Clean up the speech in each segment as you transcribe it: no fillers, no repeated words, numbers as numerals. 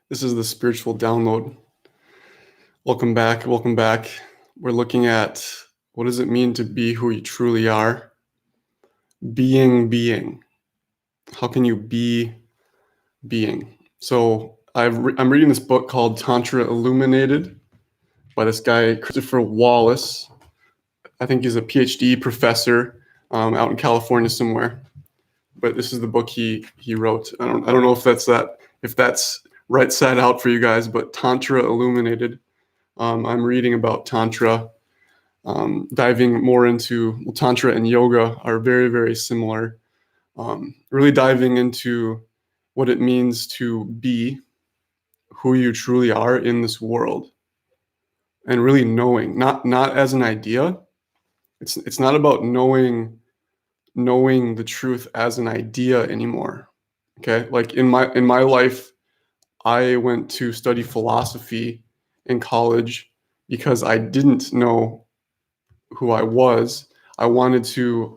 This is the spiritual download. Welcome back. Welcome back. We're looking at what does it mean to be who you truly are? Being. How can you be being? So I'm reading this book called Tantra Illuminated by this guy, Christopher Wallace. I think he's a PhD professor out in California somewhere. But this is the book he wrote. I don't know if that's right side out for you guys, but Tantra Illuminated. I'm reading about Tantra, diving more into Tantra and yoga are very, very similar. Really diving into what it means to be who you truly are in this world, and really knowing, not as an idea. It's not about knowing the truth as an idea anymore. Okay, like in my life, I went to study philosophy in college because I didn't know who I was. I wanted to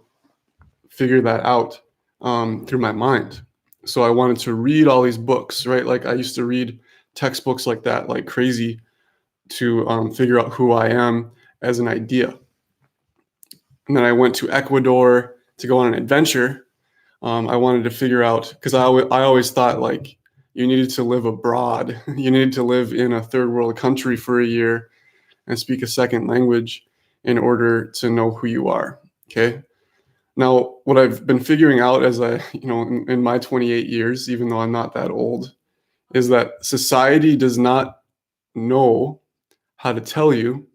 figure that out through my mind. So I wanted to read all these books, right? Like I used to read textbooks like that, like crazy, to figure out who I am as an idea. And then I went to Ecuador to go on an adventure. I wanted to figure out, because I always thought like you needed to live abroad, you needed to live in a third world country for a year and speak a second language in order to know who you are. Okay. Now, what I've been figuring out as in my 28 years, even though I'm not that old, is that society does not know how to tell you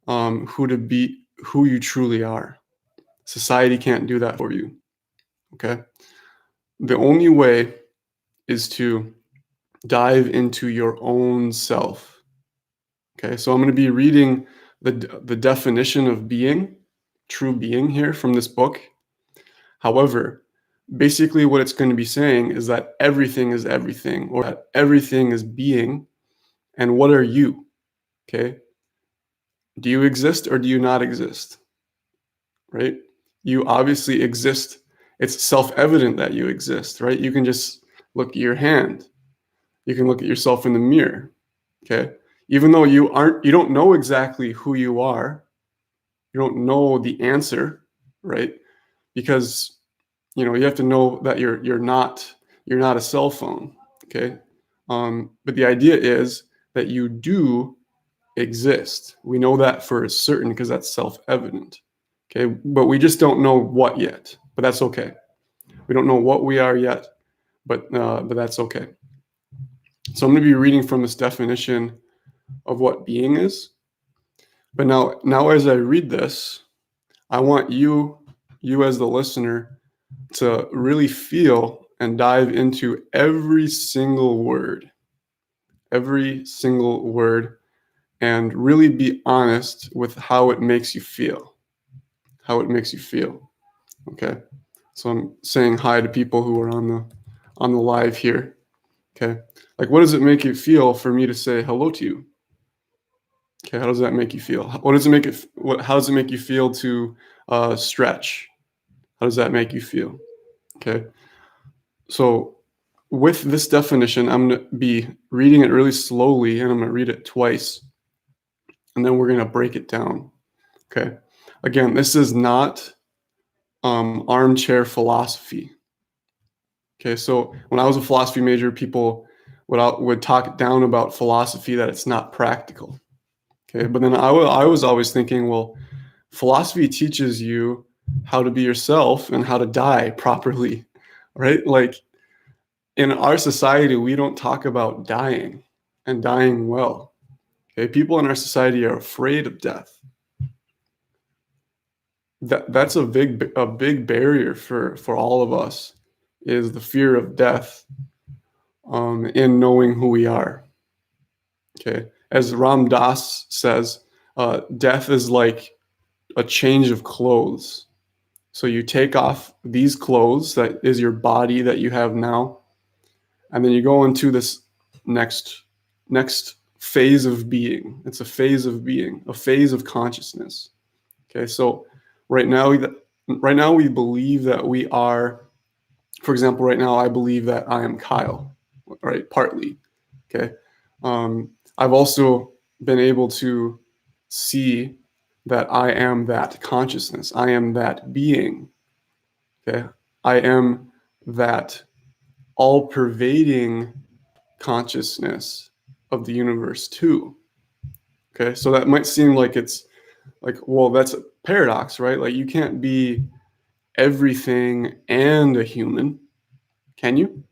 who you truly are. Society can't do that for you. Okay. The only way is to dive into your own self. Okay. So I'm going to be reading the definition of being, true being here from this book. However, basically what it's going to be saying is that everything is everything, or that everything is being. And what are you? Okay. Do you exist or do you not exist? Right? You obviously exist. It's self-evident that you exist, right? You can just look at your hand. You can look at yourself in the mirror. Okay. Even though you don't know exactly who you are, you don't know the answer, right? Because you have to know that you're not a cell phone. Okay. But the idea is that you do exist. We know that for certain because that's self-evident. Okay. But we just don't know what yet. But that's okay. We don't know what we are yet, but that's okay. So I'm going to be reading from this definition of what being is. But now as I read this, I want you as the listener to really feel and dive into every single word, and really be honest with how it makes you feel. Okay. So I'm saying hi to people who are on the live here. Okay. Like, what does it make you feel for me to say hello to you? Okay. How does that make you feel? How does it make you feel to stretch? How does that make you feel? Okay. So with this definition, I'm going to be reading it really slowly, and I'm going to read it twice, and then we're going to break it down. Okay. Again, this is not armchair philosophy. Okay. So when I was a philosophy major, people would talk down about philosophy, that it's not practical. Okay. But then I was always thinking, well, philosophy teaches you how to be yourself and how to die properly, right? Like, in our society, we don't talk about dying and dying well. Okay, people in our society are afraid of death. That's a big barrier for all of us, is the fear of death, in knowing who we are. Okay, as Ram Dass says, death is like a change of clothes. So you take off these clothes, that is your body that you have now, and then you go into this next phase of being. It's a phase of being, a phase of consciousness. Okay, so right now we believe that we are, for example, right now I believe that I am Kyle, right? Partly. Okay. I've also been able to see that I am that consciousness. I am that being. Okay. I am that all pervading consciousness of the universe too. Okay. So that might seem like it's like, well, that's a paradox, right? Like you can't be everything and a human, can you?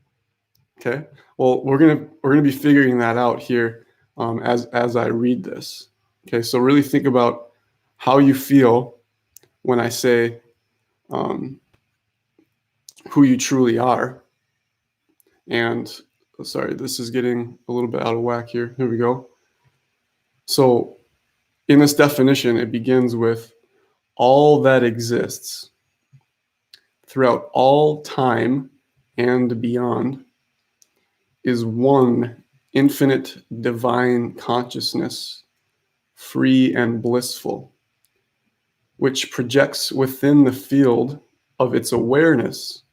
Okay. Well, we're gonna be figuring that out here as I read this. Okay. So really think about how you feel when I say um, who you truly are. And sorry, this is getting a little bit out of whack here. Here we go. So in this definition, it begins with all that exists throughout all time and beyond is one infinite divine consciousness, free and blissful, which projects within the field of its awareness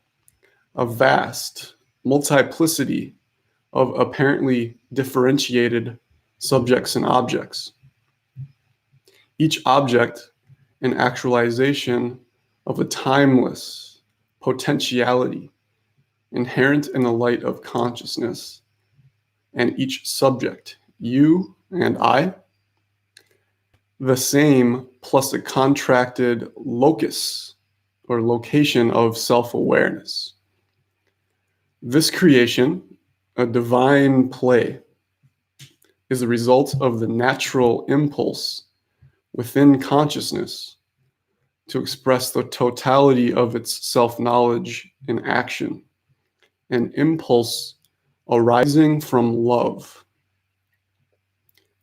a vast multiplicity of apparently differentiated subjects and objects. Each object an actualization of a timeless potentiality inherent in the light of consciousness, and each subject, you and I, the same plus a contracted locus or location of self-awareness. This creation, a divine play, is the result of the natural impulse within consciousness to express the totality of its self-knowledge in action, an impulse arising from love.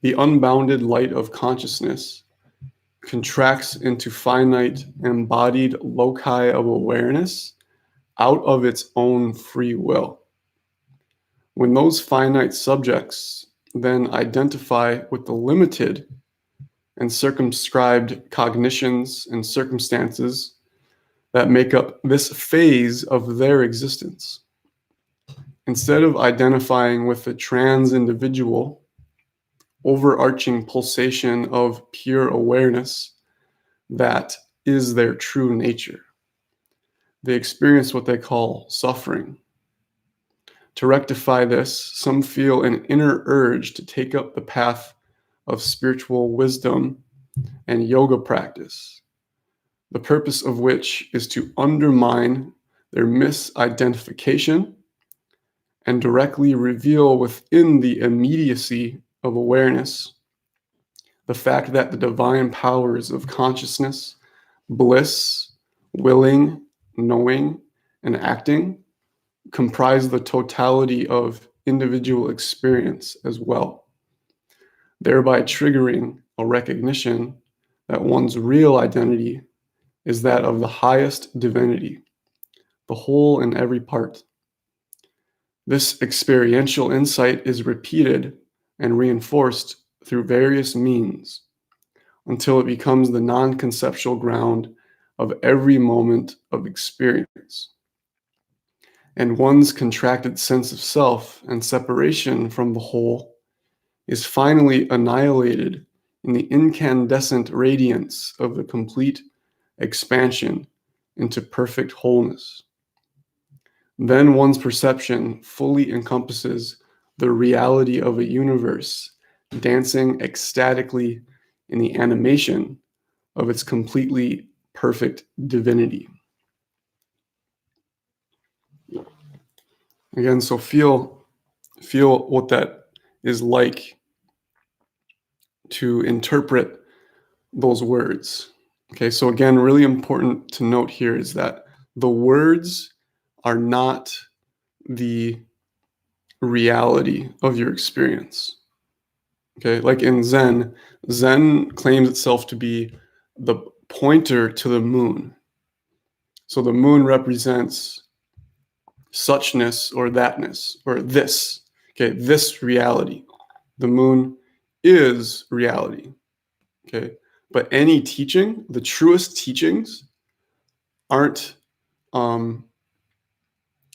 The unbounded light of consciousness contracts into finite embodied loci of awareness out of its own free will. When those finite subjects then identify with the limited and circumscribed cognitions and circumstances that make up this phase of their existence, instead of identifying with the trans-individual overarching pulsation of pure awareness that is their true nature, they experience what they call suffering. To rectify this, some feel an inner urge to take up the path of spiritual wisdom and yoga practice, the purpose of which is to undermine their misidentification and directly reveal within the immediacy of awareness the fact that the divine powers of consciousness, bliss, willing, knowing, and acting comprise the totality of individual experience as well, thereby triggering a recognition that one's real identity is that of the highest divinity, the whole and every part. This experiential insight is repeated and reinforced through various means until it becomes the non-conceptual ground of every moment of experience. And one's contracted sense of self and separation from the whole is finally annihilated in the incandescent radiance of the complete expansion into perfect wholeness. Then one's perception fully encompasses the reality of a universe dancing ecstatically in the animation of its completely perfect divinity. Again, so feel what that is like to interpret those words. Okay, so again, really important to note here is that the words are not the reality of your experience. Okay, like in Zen, Zen claims itself to be the pointer to the moon. So the moon represents suchness or thatness or this. Okay, this reality. The moon is reality. Okay, but any teaching, the truest teachings, aren't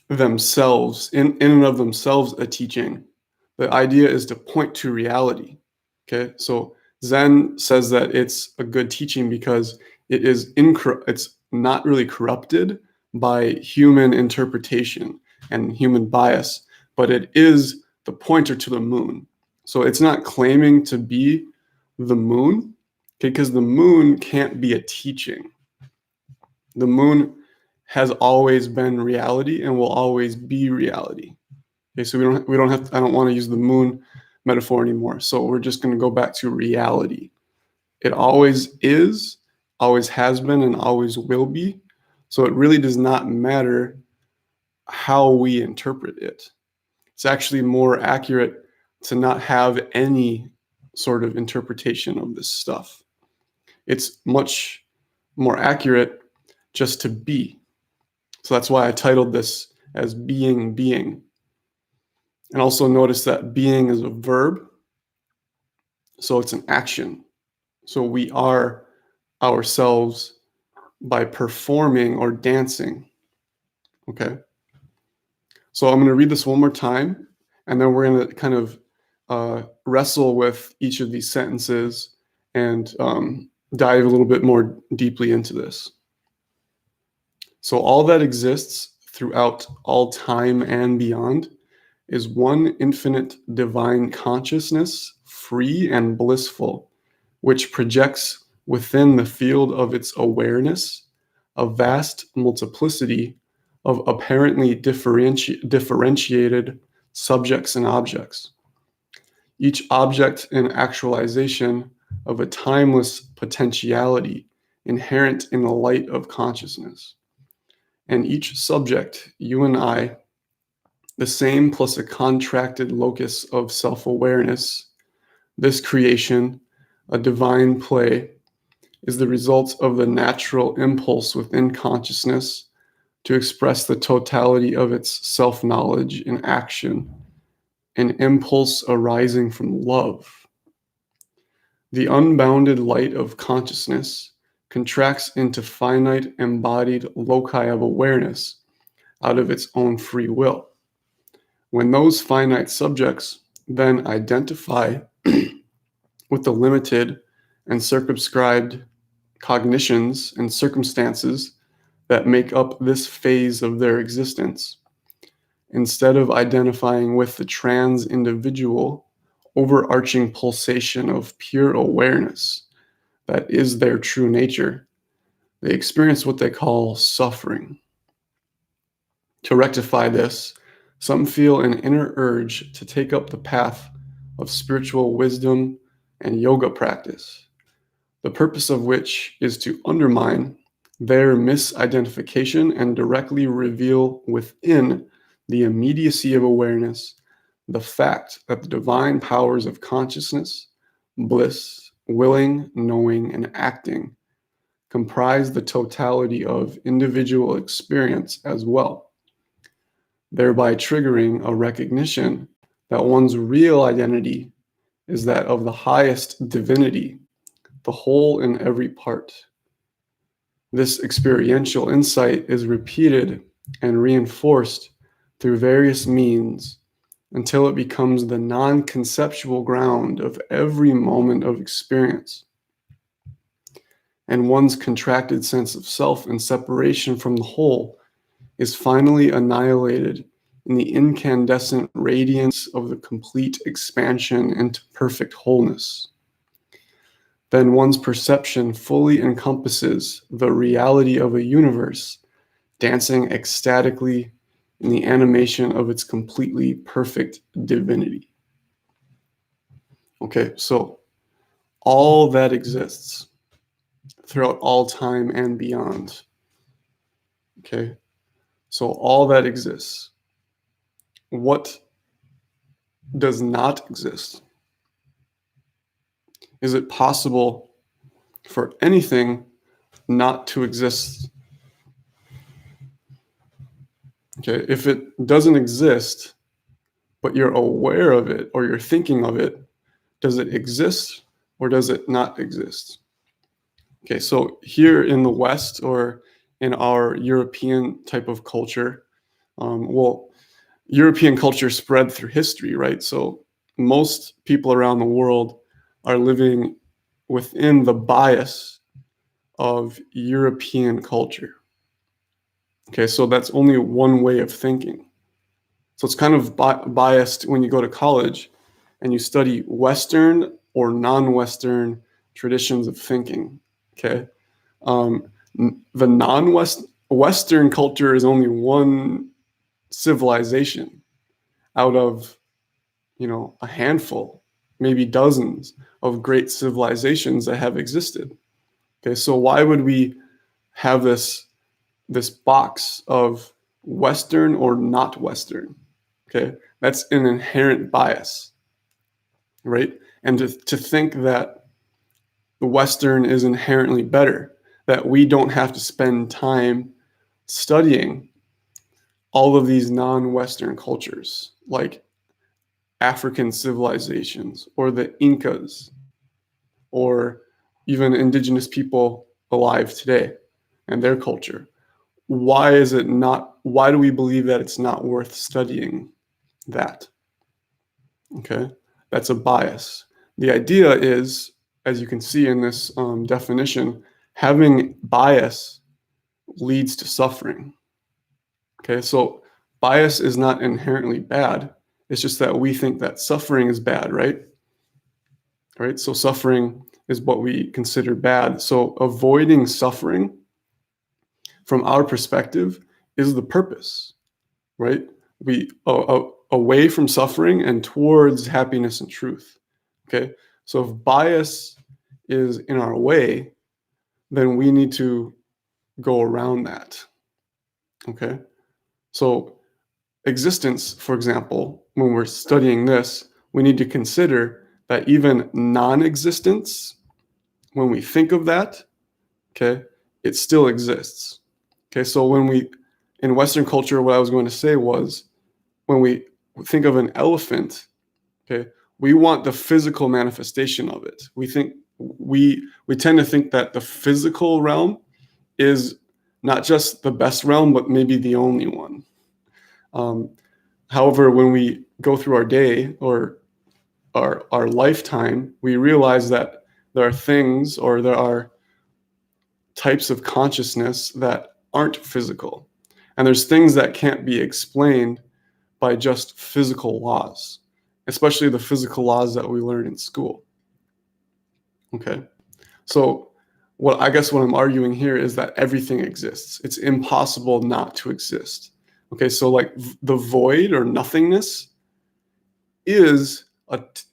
themselves in and of themselves a teaching, The idea is to point to reality. Okay, so Zen says that it's a good teaching because it's not really corrupted by human interpretation and human bias, but it is the pointer to the moon. So it's not claiming to be the moon, okay, because the moon can't be a teaching. The moon has always been reality and will always be reality. Okay, so we don't have to, I don't want to use the moon metaphor anymore. So we're just going to go back to reality. It always is, always has been, and always will be. So it really does not matter how we interpret it. It's actually more accurate to not have any sort of interpretation of this stuff. It's much more accurate just to be. So that's why I titled this as Being Being. And also notice that being is a verb, so it's an action. So we are ourselves by performing or dancing. Okay. So I'm going to read this one more time, and then we're going to kind of wrestle with each of these sentences and dive a little bit more deeply into this. So all that exists throughout all time and beyond is one infinite divine consciousness, free and blissful, which projects within the field of its awareness a vast multiplicity of apparently differentiated subjects and objects, each object an actualization of a timeless potentiality inherent in the light of consciousness. And each subject, you and I, the same plus a contracted locus of self-awareness, this creation, a divine play, is the result of the natural impulse within consciousness to express the totality of its self-knowledge in action, an impulse arising from love. The unbounded light of consciousness contracts into finite embodied loci of awareness out of its own free will. When those finite subjects then identify with the limited and circumscribed cognitions and circumstances that make up this phase of their existence, instead of identifying with the trans-individual, overarching pulsation of pure awareness that is their true nature, they experience what they call suffering. To rectify this, some feel an inner urge to take up the path of spiritual wisdom and yoga practice, the purpose of which is to undermine their misidentification and directly reveal within the immediacy of awareness the fact that the divine powers of consciousness, bliss, willing, knowing, and acting comprise the totality of individual experience as well, thereby triggering a recognition that one's real identity is that of the highest divinity, the whole in every part. This experiential insight is repeated and reinforced through various means until it becomes the non-conceptual ground of every moment of experience. And one's contracted sense of self and separation from the whole is finally annihilated in the incandescent radiance of the complete expansion into perfect wholeness. Then one's perception fully encompasses the reality of a universe dancing ecstatically in the animation of its completely perfect divinity. Okay, so all that exists throughout all time and beyond. Okay, so all that exists. What does not exist? Is it possible for anything not to exist? Okay, if it doesn't exist, but you're aware of it or you're thinking of it, does it exist or does it not exist? Okay, so here in the West or in our European type of culture, well, European culture spread through history, right? So most people around the world are living within the bias of European culture. Okay, so that's only one way of thinking. So it's kind of biased when you go to college and you study Western or non-Western traditions of thinking. Okay, the non-Western culture is only one civilization out of a handful, maybe dozens of great civilizations that have existed. Okay, so why would we have this box of Western or not Western? Okay, that's an inherent bias, right? And to think that the Western is inherently better, that we don't have to spend time studying all of these non-Western cultures, like African civilizations or the Incas or even indigenous people alive today and their culture. Why do we believe that it's not worth studying that? Okay, that's a bias. The idea is, as you can see in this definition, having bias leads to suffering. Okay, so bias is not inherently bad. It's just that we think that suffering is bad, right? Right, so suffering is what we consider bad. So avoiding suffering from our perspective is the purpose, right? We away from suffering and towards happiness and truth. Okay, so if bias is in our way, then we need to go around that. Okay, so existence, for example, when we're studying this, we need to consider that even non-existence, when we think of that, okay, it still exists. Okay, so in Western culture, what I was going to say was, when we think of an elephant, okay, we want the physical manifestation of it. We tend to think that the physical realm is not just the best realm, but maybe the only one. However, when we go through our day or our lifetime, we realize that there are things or there are types of consciousness that aren't physical. And there's things that can't be explained by just physical laws, especially the physical laws that we learn in school. Okay. So what I'm arguing here is that everything exists. It's impossible not to exist. Okay, so like the void or nothingness is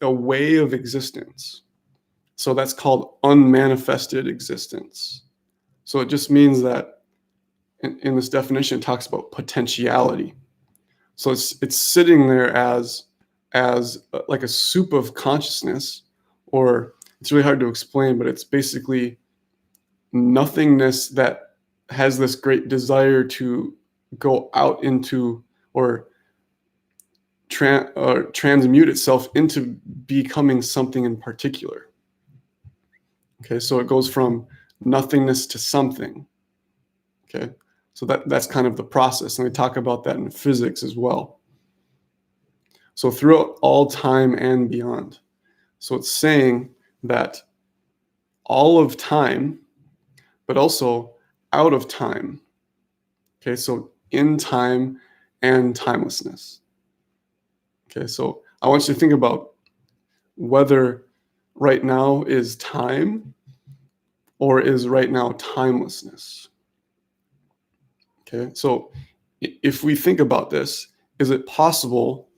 a way of existence. So that's called unmanifested existence. So it just means that in this definition, it talks about potentiality. So it's sitting there as like a soup of consciousness, or it's really hard to explain, but it's basically nothingness that has this great desire to go out into or transmute itself into becoming something in particular. Okay, so it goes from nothingness to something. Okay, so that's kind of the process, and we talk about that in physics as well. So throughout all time and beyond. So it's saying that all of time, but also out of time. Okay, so in time and timelessness. Okay, so I want you to think about whether right now is time or is right now timelessness. Okay, so if we think about this, is it possible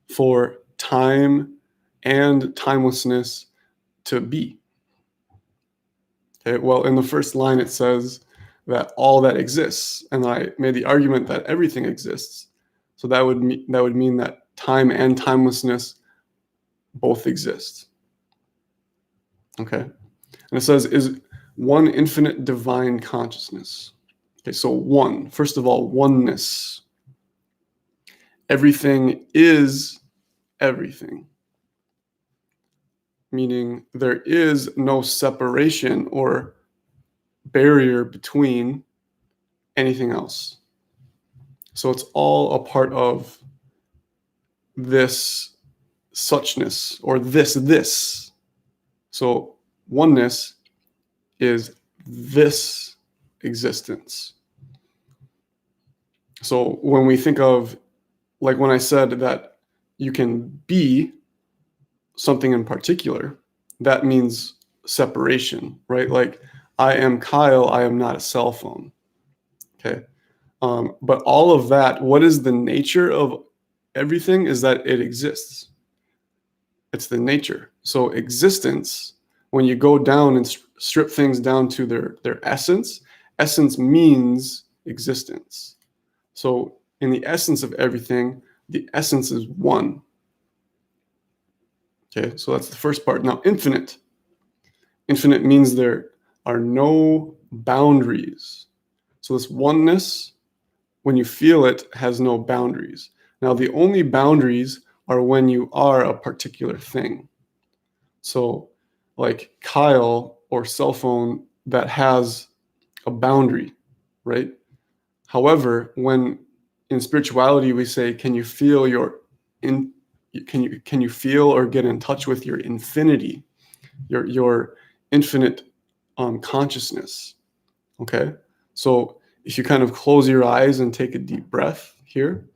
for time and timelessness to be? Okay, well, in the first line, it says that all that exists, and I made the argument that everything exists. So that would mean that time and timelessness both exist. Okay, and it says is one infinite divine consciousness. Okay, so one, first of all, oneness. Everything is everything, meaning there is no separation or barrier between anything else. So it's all a part of this suchness or this. So oneness is this existence. So when we think of, like when I said that you can be something in particular, that means separation, right? Like I am Kyle, I am not a cell phone. Okay. But all of that, what is the nature of everything is that it exists. It's the nature. So existence, when you go down and strip things down to their essence means existence. So in the essence of everything, the essence is one. Okay, so that's the first part. Now, infinite. Infinite means there are no boundaries. So this oneness, when you feel it, has no boundaries. Now, the only boundaries are when you are a particular thing. So like Kyle or cell phone that has a boundary, right? However, when in spirituality we say, can you feel can you feel or get in touch with your infinity, your infinite consciousness? Okay, so if you kind of close your eyes and take a deep breath here,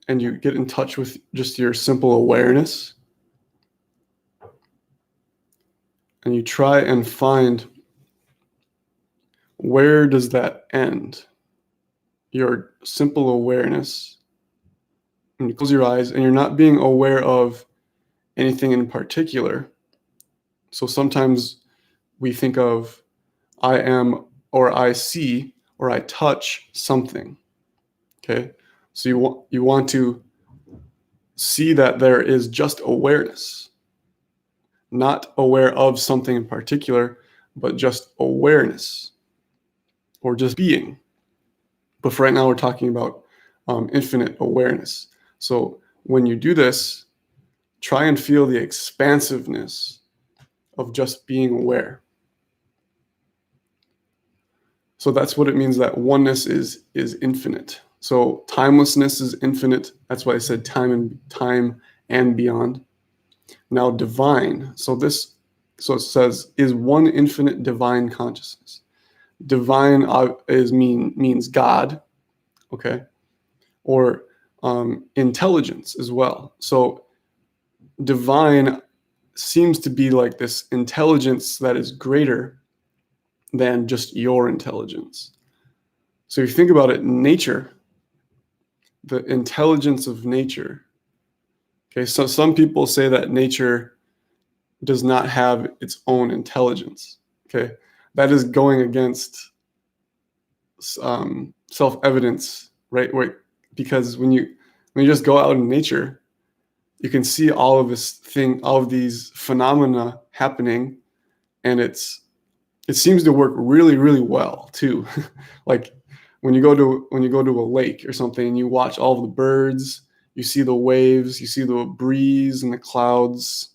and you get in touch with just your simple awareness, and you try and find, where does that end? Your simple awareness. And you close your eyes and you're not being aware of anything in particular. So sometimes we think of I am, or I see, or I touch something. Okay. So you want to see that there is just awareness, not aware of something in particular, but just awareness or just being. But for right now, we're talking about infinite awareness. So when you do this, try and feel the expansiveness of just being aware. So that's what it means that oneness is infinite. So timelessness is infinite. That's why I said time and beyond. Now divine. So it says is one infinite divine consciousness. Divine means God, okay, or intelligence as well. So divine seems to be like this intelligence that is greater than just your intelligence. So if you think about it, nature, the intelligence of nature. Okay, so some people say that nature does not have its own intelligence. Okay, that is going against self-evidence, right? Because when you just go out in nature, you can see all of these phenomena happening, and it seems to work really, really well too. Like when you go to a lake or something and you watch all of the birds, you see the waves, you see the breeze and the clouds.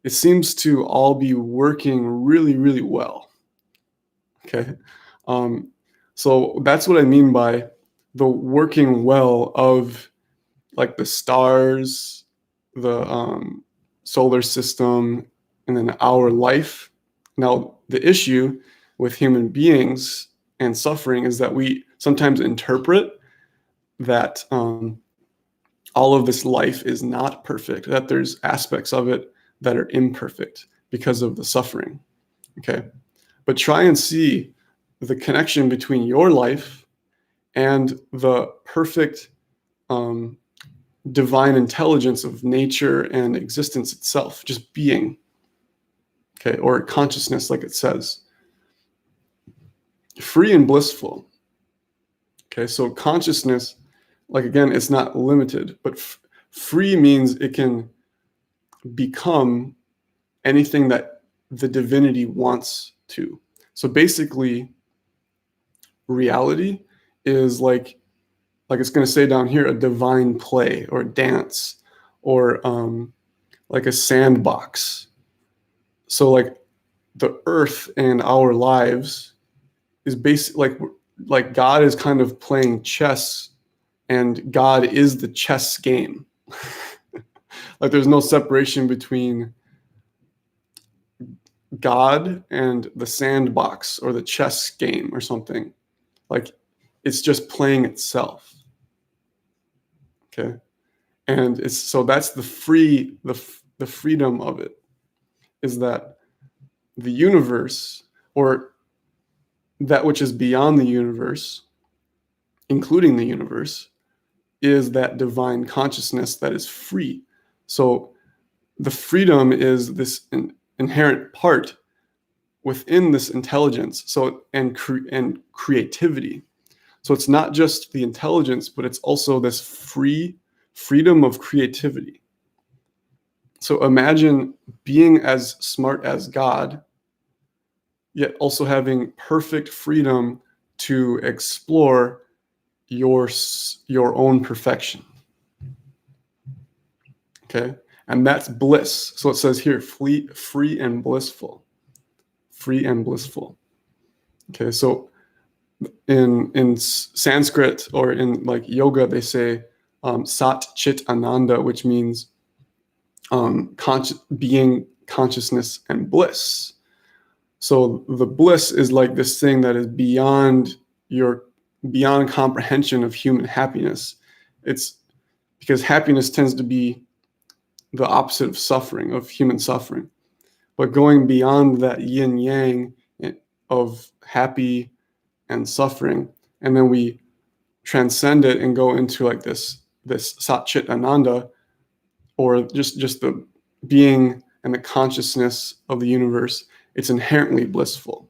It seems to all be working really, really well. Okay. So that's what I mean by the working well of like the stars, the solar system, and then our life. Now, the issue with human beings and suffering is that we sometimes interpret that all of this life is not perfect, that there's aspects of it that are imperfect because of the suffering. Okay. But try and see the connection between your life and the perfect divine intelligence of nature and existence itself, just being, okay, or consciousness, like it says. Free and blissful. Okay, so consciousness, like again, it's not limited, but free means it can become anything that the divinity wants to. So basically, reality is like it's going to say down here, a divine play or dance or like a sandbox. So like the earth and our lives is like God is kind of playing chess, and God is the chess game. Like there's no separation between God and the sandbox or the chess game or something. Like it's just playing itself. Okay. And it's so that's the freedom of it, is that the universe, or that which is beyond the universe, including the universe, is that divine consciousness that is free. So the freedom is this inherent part within this intelligence. So and creativity. So it's not just the intelligence, but it's also this freedom of creativity. So imagine being as smart as God, yet also having perfect freedom to explore your own perfection. Okay, and that's bliss. So it says here, free and blissful, free and blissful. Okay, so in Sanskrit or in like yoga, they say Sat Chit Ananda, which means being, consciousness, and bliss. So the bliss is like this thing that is beyond comprehension of human happiness. It's because happiness tends to be the opposite of suffering, of human suffering. But going beyond that yin yang of happy and suffering, and then we transcend it and go into like this Sat Chit Ananda, or just the being and the consciousness of the universe. It's inherently blissful,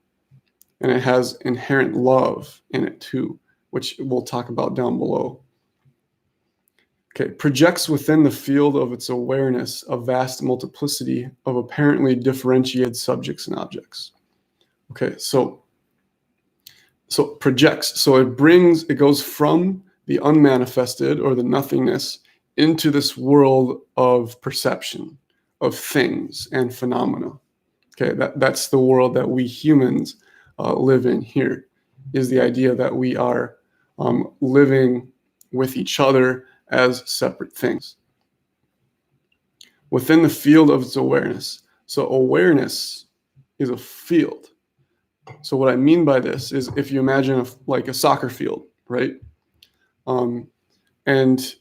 and it has inherent love in it too, which we'll talk about down below. Okay, projects within the field of its awareness a vast multiplicity of apparently differentiated subjects and objects. Okay, so projects, so it goes from the unmanifested or the nothingness into this world of perception, of things and phenomena. Okay, that's the world that we humans live in here, is the idea that we are living with each other as separate things within the field of its awareness. So awareness is a field. So what I mean by this is, if you imagine like a soccer field, right? And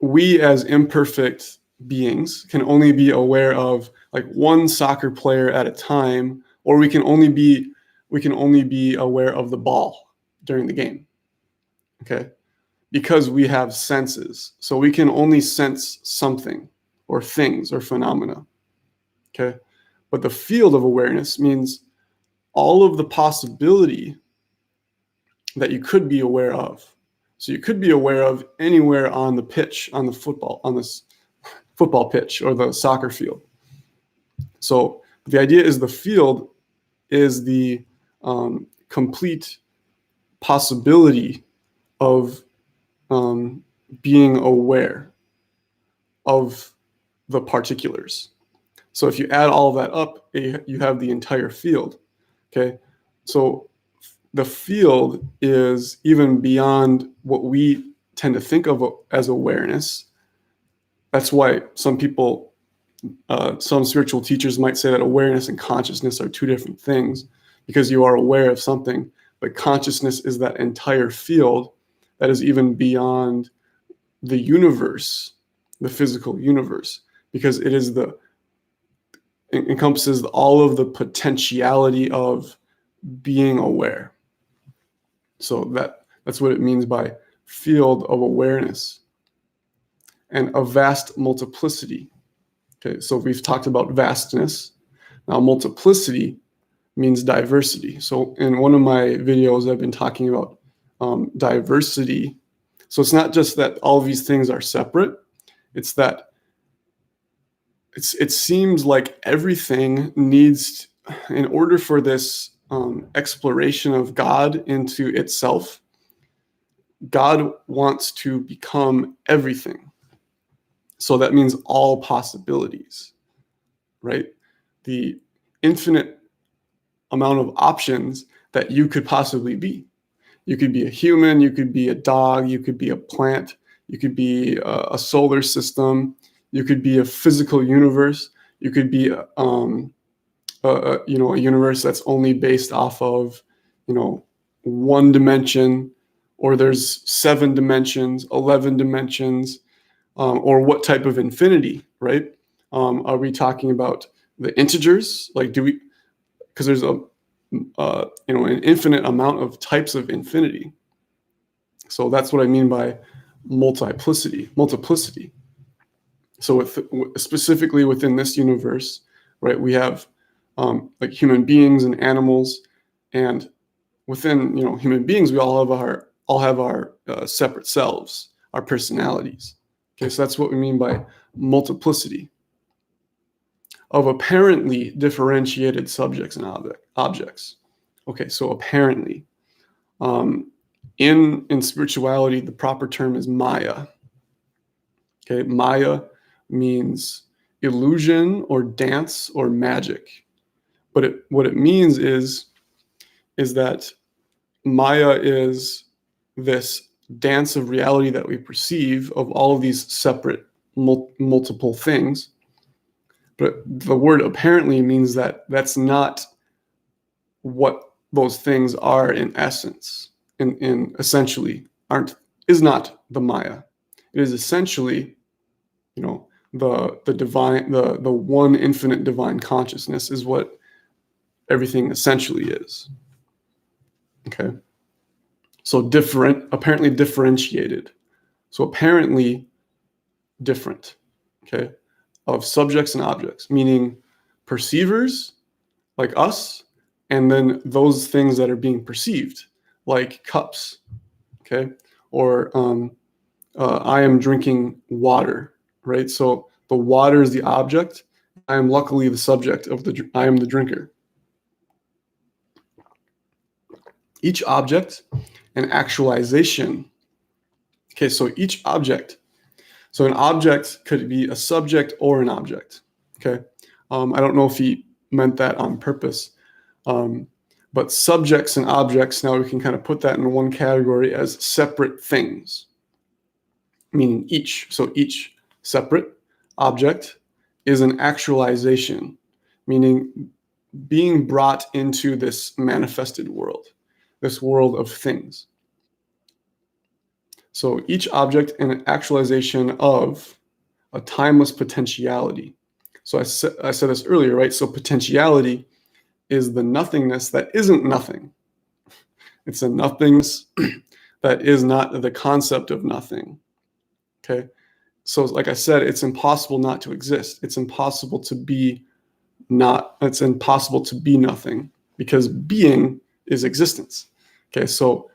we as imperfect beings can only be aware of like one soccer player at a time, or we can only be aware of the ball during the game. Okay? Because we have senses. So we can only sense something or things or phenomena. Okay? But the field of awareness means all of the possibility that you could be aware of. So you could be aware of anywhere on the pitch, on this football pitch or the soccer field. So the idea is the field is the complete possibility of being aware of the particulars. So if you add all of that up, you have the entire field. Okay, so the field is even beyond what we tend to think of as awareness. That's why some people, some spiritual teachers might say that awareness and consciousness are two different things, because you are aware of something, but consciousness is that entire field that is even beyond the universe, the physical universe, because it encompasses all of the potentiality of being aware. So that's what it means by field of awareness. And a vast multiplicity. Okay, so we've talked about vastness. Now multiplicity means diversity. So in one of my videos, I've been talking about diversity. So it's not just that all of these things are separate. It's that it seems like everything needs, in order for this exploration of God into itself, God wants to become everything. So that means all possibilities, right? The infinite amount of options that you could possibly be. You could be a human, you could be a dog, you could be a plant, you could be a solar system, you could be a physical universe, you could be a universe that's only based off of, one dimension, or there's 7 dimensions, 11 dimensions, or what type of infinity, right? Are we talking about the integers? Like, because there's an infinite amount of types of infinity. So that's what I mean by multiplicity. So specifically within this universe, right, we have like human beings and animals, and within human beings, we all have our separate selves, our personalities. Okay, so that's what we mean by multiplicity of apparently differentiated subjects and objects. Okay, so apparently, in spirituality, the proper term is Maya. Okay, Maya means illusion or dance or magic. But what it means is that Maya is this dance of reality that we perceive of all of these separate multiple things. But the word apparently means that that's not what those things are in essence, in essentially is not the Maya. It is essentially, the divine, the one infinite divine consciousness is what everything essentially is. Okay. So apparently differentiated. So apparently different, okay, of subjects and objects, meaning perceivers like us, and then those things that are being perceived, like cups, okay, or I am drinking water, right? So the water is the object. I am luckily the subject I am the drinker. Each object and actualization. Okay, so each object. So an object could be a subject or an object. Okay, I don't know if he meant that on purpose, but subjects and objects, now we can kind of put that in one category as separate things, meaning each. So each separate object is an actualization, meaning being brought into this manifested world, this world of things. So each object an actualization of a timeless potentiality. So I said this earlier, right? So potentiality is the nothingness that isn't nothing. It's a nothingness that is not the concept of nothing. Okay. So like I said, it's impossible not to exist. It's impossible to be nothing, because being is existence. Okay. So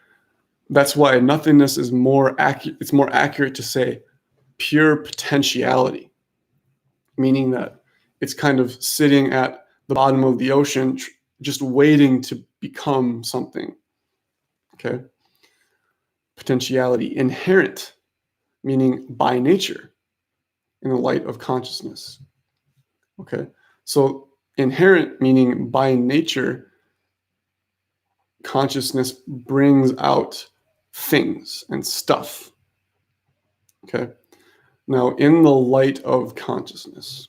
that's why nothingness is more accurate. It's more accurate to say pure potentiality, meaning that it's kind of sitting at the bottom of the ocean, just waiting to become something. Okay. Potentiality. Inherent, meaning by nature, in the light of consciousness. Okay. So inherent, meaning by nature, consciousness brings out things and stuff. Okay. Now, in the light of consciousness.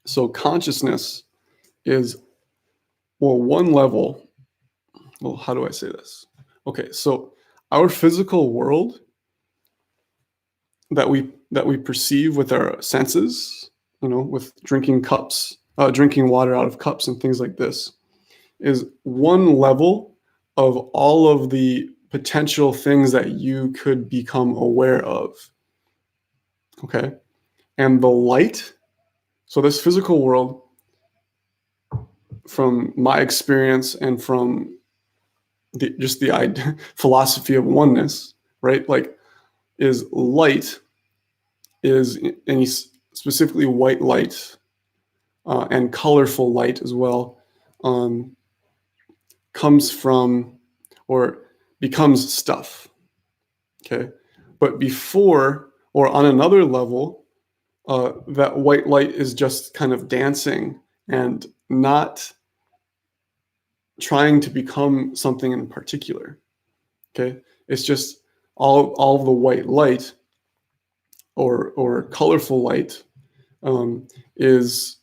So consciousness is, one level. Well, how do I say this? Okay, so our physical world that we perceive with our senses, with drinking water out of cups and things like this, is one level of all of the potential things that you could become aware of. Okay, and the light. So this physical world, from my experience and from the philosophy of oneness, right? Like, is light, is any specifically white light and colorful light as well, comes from or becomes stuff. Okay, but before or on another level, that white light is just kind of dancing and not trying to become something in particular. Okay, it's just all of the white light or colorful light is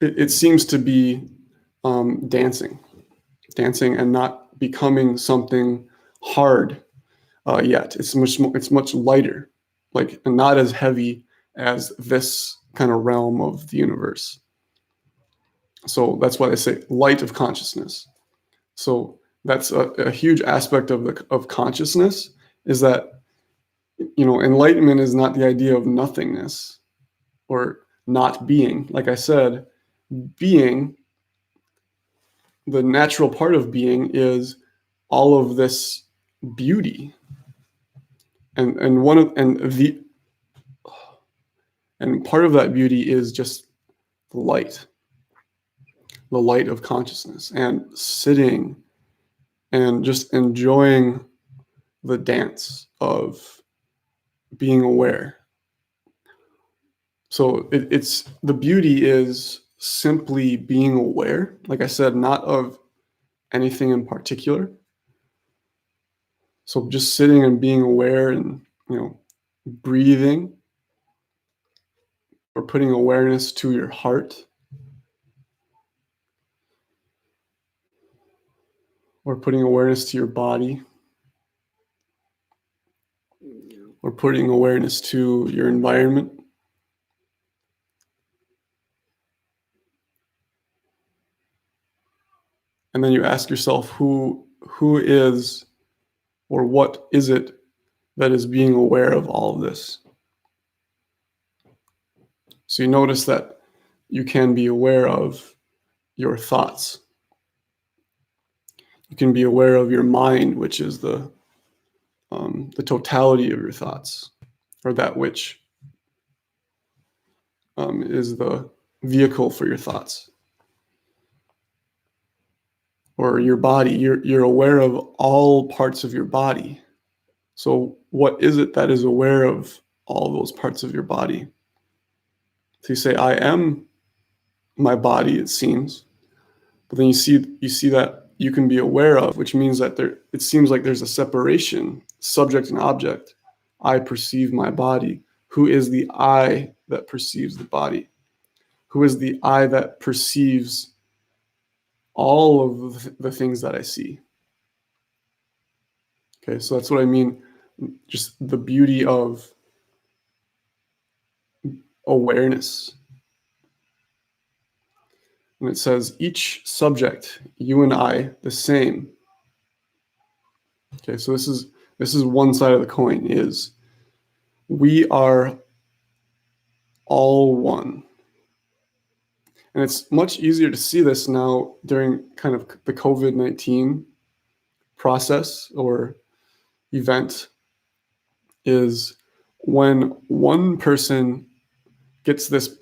it seems to be dancing and not becoming something hard yet. It's much lighter, like and not as heavy as this kind of realm of the universe. So that's why they say light of consciousness. So that's a huge aspect of consciousness, is that enlightenment is not the idea of nothingness or not being. Like I said, being, the natural part of being is all of this beauty, and one of and part of that beauty is just the light of consciousness, and sitting and just enjoying the dance of being aware. So it's the beauty is simply being aware, like I said, not of anything in particular. So just sitting and being aware, and breathing, or putting awareness to your heart, or putting awareness to your body, or putting awareness to your environment. And then you ask yourself, who is, or what is it that is being aware of all of this? So you notice that you can be aware of your thoughts. You can be aware of your mind, which is the totality of your thoughts, or that which is the vehicle for your thoughts. Or your body, you're aware of all parts of your body. So what is it that is aware of all those parts of your body? So you say, I am my body, it seems. But then you see that you can be aware of, which means that it seems like there's a separation, subject and object. I perceive my body. Who is the I that perceives the body? Who is the I that perceives all of the things that I see? Okay, so that's what I mean, just the beauty of awareness. And it says, each subject, you and I, the same. Okay, so this is one side of the coin, is we are all one. And it's much easier to see this now during kind of the COVID-19 process or event, is when one person gets this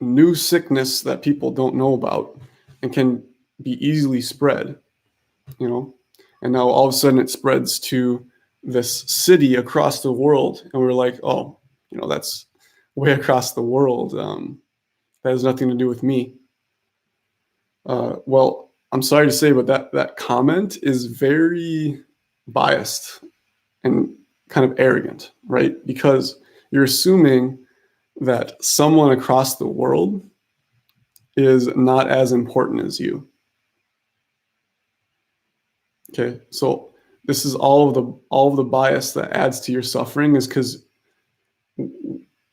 new sickness that people don't know about and can be easily spread, and now all of a sudden it spreads to this city across the world, and we're like, oh, that's way across the world. That has nothing to do with me. Well, I'm sorry to say, but that comment is very biased and kind of arrogant, right? Because you're assuming that someone across the world is not as important as you. Okay, so this is all of the bias that adds to your suffering, is because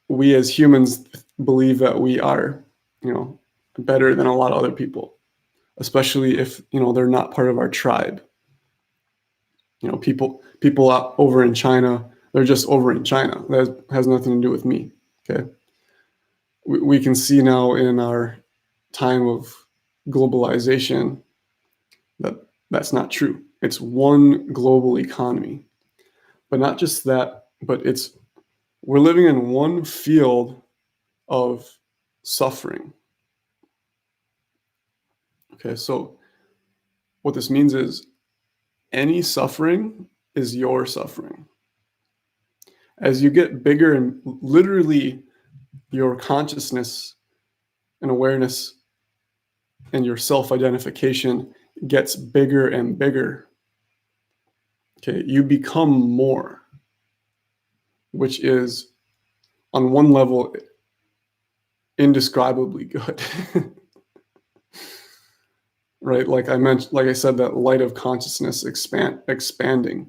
we as humans believe that we are, better than a lot of other people, especially if they're not part of our tribe. People out over in China, they're just over in China. That has nothing to do with me. Okay, we can see now in our time of globalization that that's not true. It's one global economy, but not just that, but we're living in one field of suffering. Okay, so what this means is any suffering is your suffering. As you get bigger, and literally your consciousness and awareness and your self-identification gets bigger and bigger, Okay, you become more, which is on one level indescribably good. Right? Like I mentioned, like I said, that light of consciousness expanding.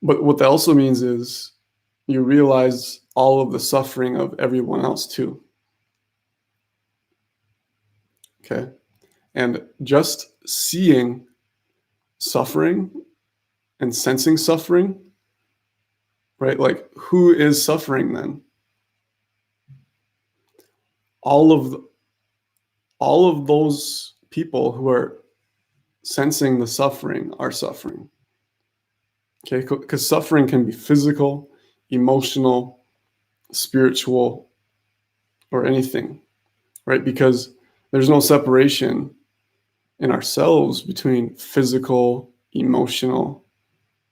But what that also means is you realize all of the suffering of everyone else too. Okay. And just seeing suffering and sensing suffering, right? Like who is suffering then? All of all of those people who are sensing the suffering are suffering. Okay, because suffering can be physical, emotional, spiritual, or anything, right? Because there's no separation in ourselves between physical, emotional,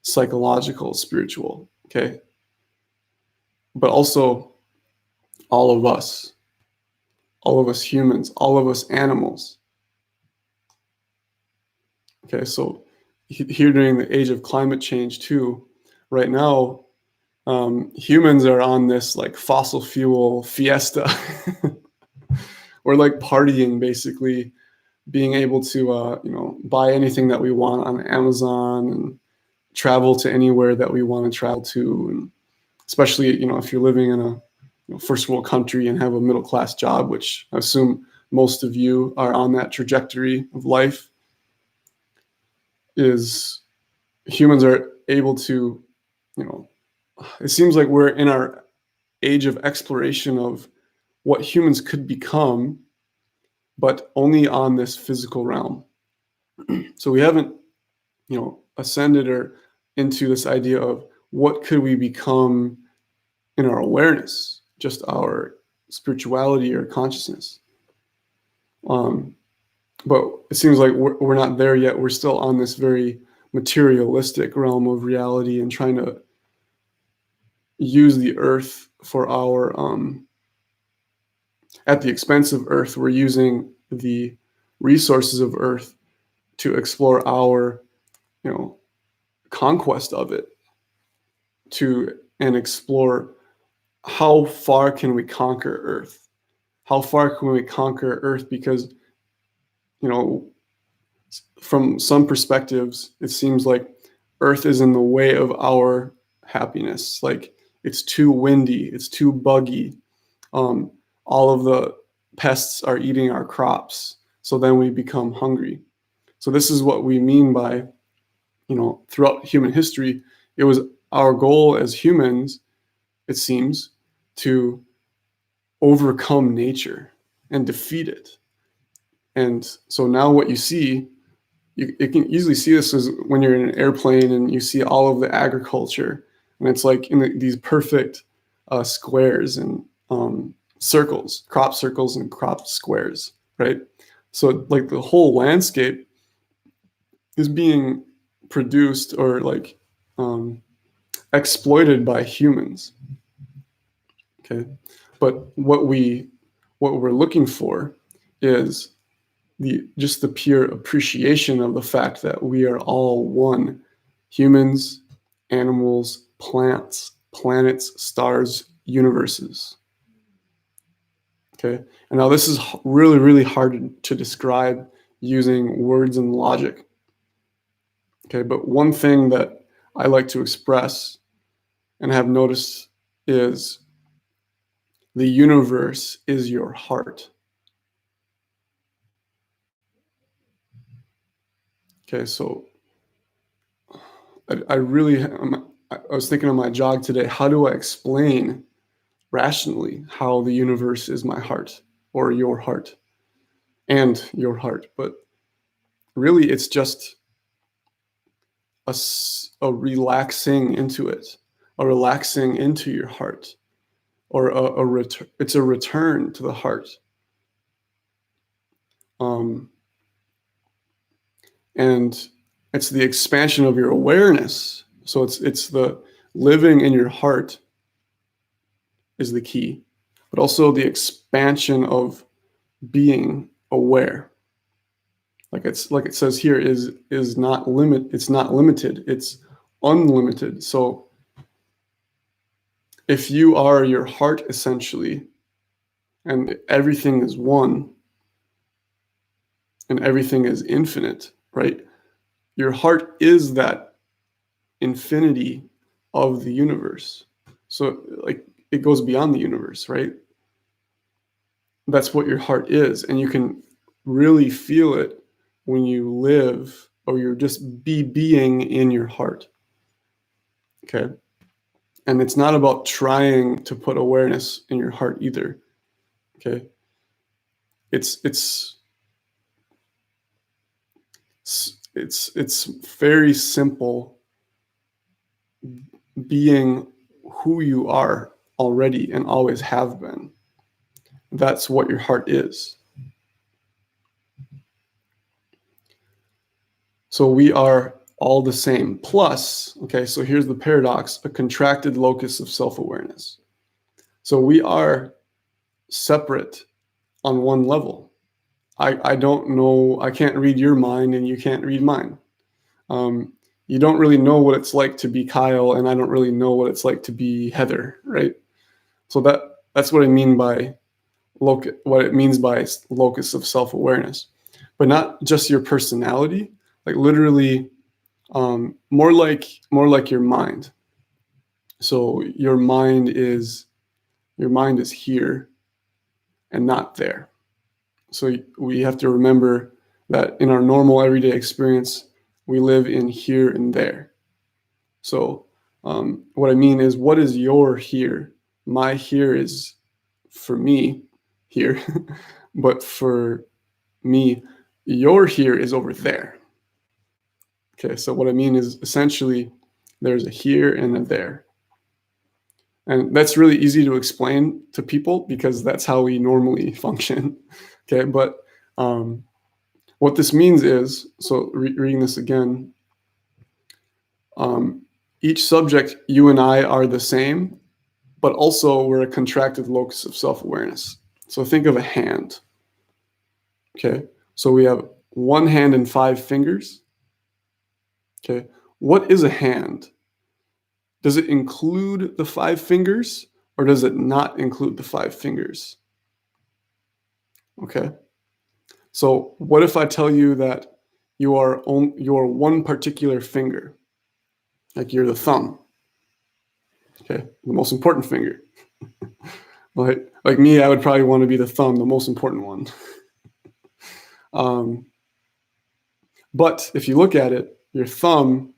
psychological, spiritual. Okay, but also all of us, all of us humans, all of us animals. Okay, so here during the age of climate change too, right now, humans are on this like fossil fuel fiesta. We're like partying basically, being able to buy anything that we want on Amazon and travel to anywhere that we want to travel to, and especially if you're living in a first world country and have a middle class job, which I assume most of you are on that trajectory of life, is humans are able to, it seems like we're in our age of exploration of what humans could become, but only on this physical realm. So we haven't, ascended or into this idea of what could we become in our awareness, just our spirituality or consciousness. But it seems like we're not there yet. We're still on this very materialistic realm of reality and trying to use the earth for our, at the expense of earth, we're using the resources of earth to explore our, conquest of it, and explore how far can we conquer earth? How far can we conquer earth? Because, from some perspectives, it seems like earth is in the way of our happiness. Like it's too windy, it's too buggy. Um, all of the pests are eating our crops. So then we become hungry. So this is what we mean by, throughout human history, it was our goal as humans, it seems, to overcome nature and defeat it. And so now what you see, you can easily see this as when you're in an airplane and you see all of the agriculture, and it's like in these perfect squares and circles, crop circles and crop squares, right? So like the whole landscape is being produced or like exploited by humans. Okay, but what we're looking for is just the pure appreciation of the fact that we are all one: humans, animals, plants, planets, stars, universes. Okay, and now this is really, really hard to describe using words and logic. Okay, but one thing that I like to express and have noticed is the universe is your heart. Okay, so I really, I was thinking on my jog today, how do I explain rationally how the universe is my heart or your heart and your heart? But really, it's just a relaxing into it, a relaxing into your heart, or it's a return to the heart. Um, and it's the expansion of your awareness. So it's the living in your heart is the key, but also the expansion of being aware. like it says here, is not limit. It's not limited. It's unlimited. So if you are your heart essentially, and everything is one, and everything is infinite, right? Your heart is that infinity of the universe. So like it goes beyond the universe, right? That's what your heart is. And you can really feel it when you live, or you're just being in your heart. Okay. And it's not about trying to put awareness in your heart either. Okay. It's very simple, being who you are already and always have been. That's what your heart is. So we are all the same. Plus, okay, so here's the paradox, a contracted locus of self-awareness. So we are separate on one level. I don't know, I can't read your mind and you can't read mine. You don't really know what it's like to be Kyle, and I don't really know what it's like to be Heather, right? So that's what I mean by what it means by locus of self-awareness, but not just your personality, like literally more like your mind. So your mind is here and not there. So we have to remember that in our normal everyday experience, we live in here and there. So what I mean is, what is your here? My here is, for me, here, but for me, your here is over there. Okay, so what I mean is essentially there's a here and a there. And that's really easy to explain to people because that's how we normally function. Okay, but what this means is, so reading this again, each subject, you and I are the same, but also we're a contracted locus of self-awareness. So think of a hand. Okay, so we have one hand and 5 fingers. Okay, what is a hand? Does it include the 5 fingers, or does it not include the 5 fingers? Okay, so what if I tell you that you are one particular finger, like you're the thumb? Okay, the most important finger. Like me, I would probably want to be the thumb, the most important one. But if you look at it, your thumb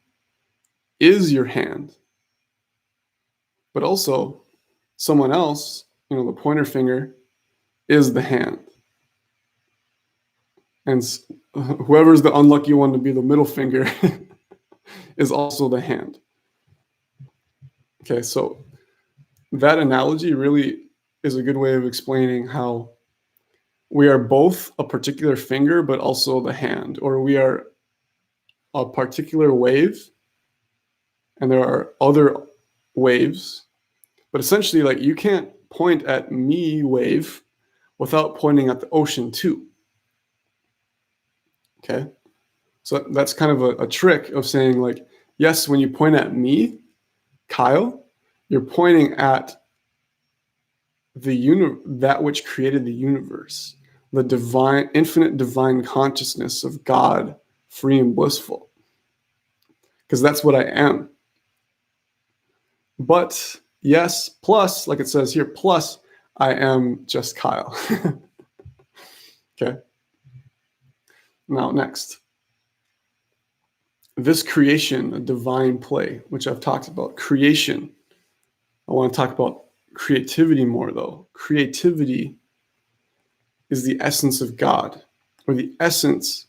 is your hand, but also someone else, the pointer finger, is the hand. And whoever's the unlucky one to be the middle finger is also the hand. Okay, so that analogy really is a good way of explaining how we are both a particular finger, but also the hand, or we are a particular wave, and there are other waves. But essentially, like, you can't point at me, wave, without pointing at the ocean too. Okay, so that's kind of a trick of saying, like, yes, when you point at me, Kyle, you're pointing at that which created the universe, the divine, infinite divine consciousness of God, free and blissful, because that's what I am. But yes, plus, like it says here, plus I am just Kyle. Okay. Now, next. This creation, a divine play, which I've talked about. Creation. I want to talk about creativity more, though. Creativity is the essence of God, or the essence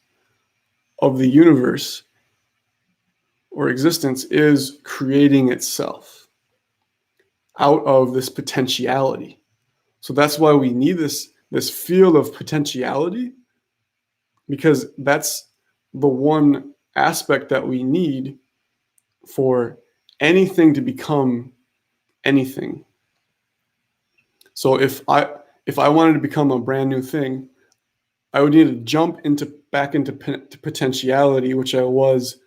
of the universe, or existence, is creating itself out of this potentiality. So that's why we need this field of potentiality, because that's the one aspect that we need for anything to become anything. So if I wanted to become a brand new thing, I would need to jump back into potentiality, which I was,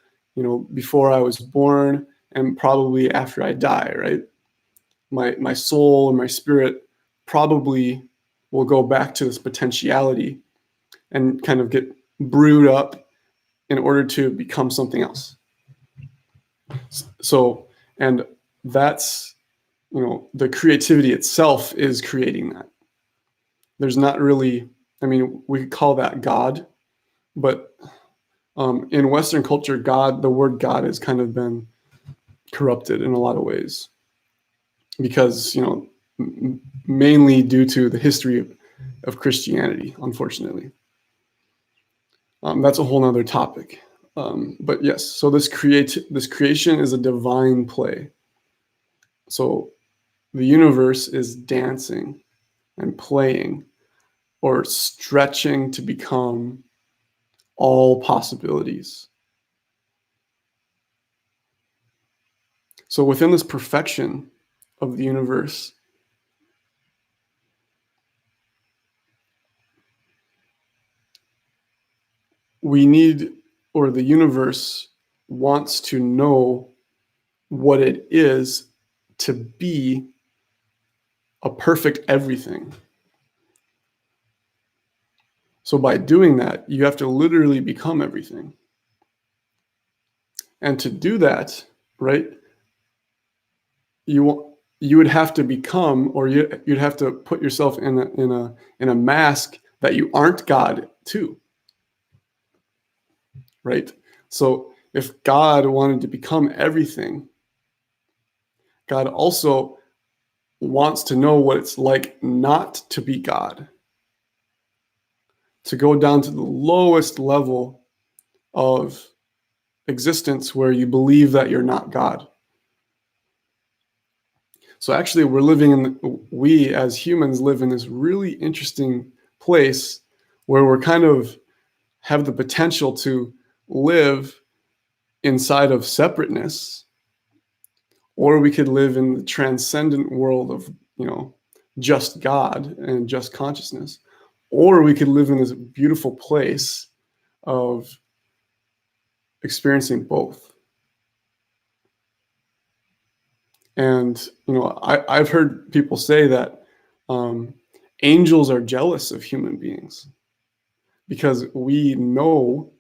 before I was born and probably after I die, right? My soul and my spirit probably will go back to this potentiality and kind of get brewed up in order to become something else. So, and that's, the creativity itself is creating that. There's not really, we could call that God, but in Western culture, the word God has kind of been corrupted in a lot of ways because, mainly due to the history of Christianity, unfortunately. That's a whole nother topic. But yes, so this creation is a divine play. So the universe is dancing and playing or stretching to become all possibilities. So within this perfection of the universe, the universe wants to know what it is to be a perfect everything. So by doing that, you have to literally become everything. And to do that, right, you would have to become, or you'd have to put yourself in a mask that you aren't God too, right? So if God wanted to become everything, God also wants to know what it's like not to be God, to go down to the lowest level of existence where you believe that you're not God. So actually, we as humans live in this really interesting place where we're kind of have the potential to live inside of separateness, or we could live in the transcendent world of, just God and just consciousness, or we could live in this beautiful place of experiencing both. And, I've heard people say that angels are jealous of human beings because we know,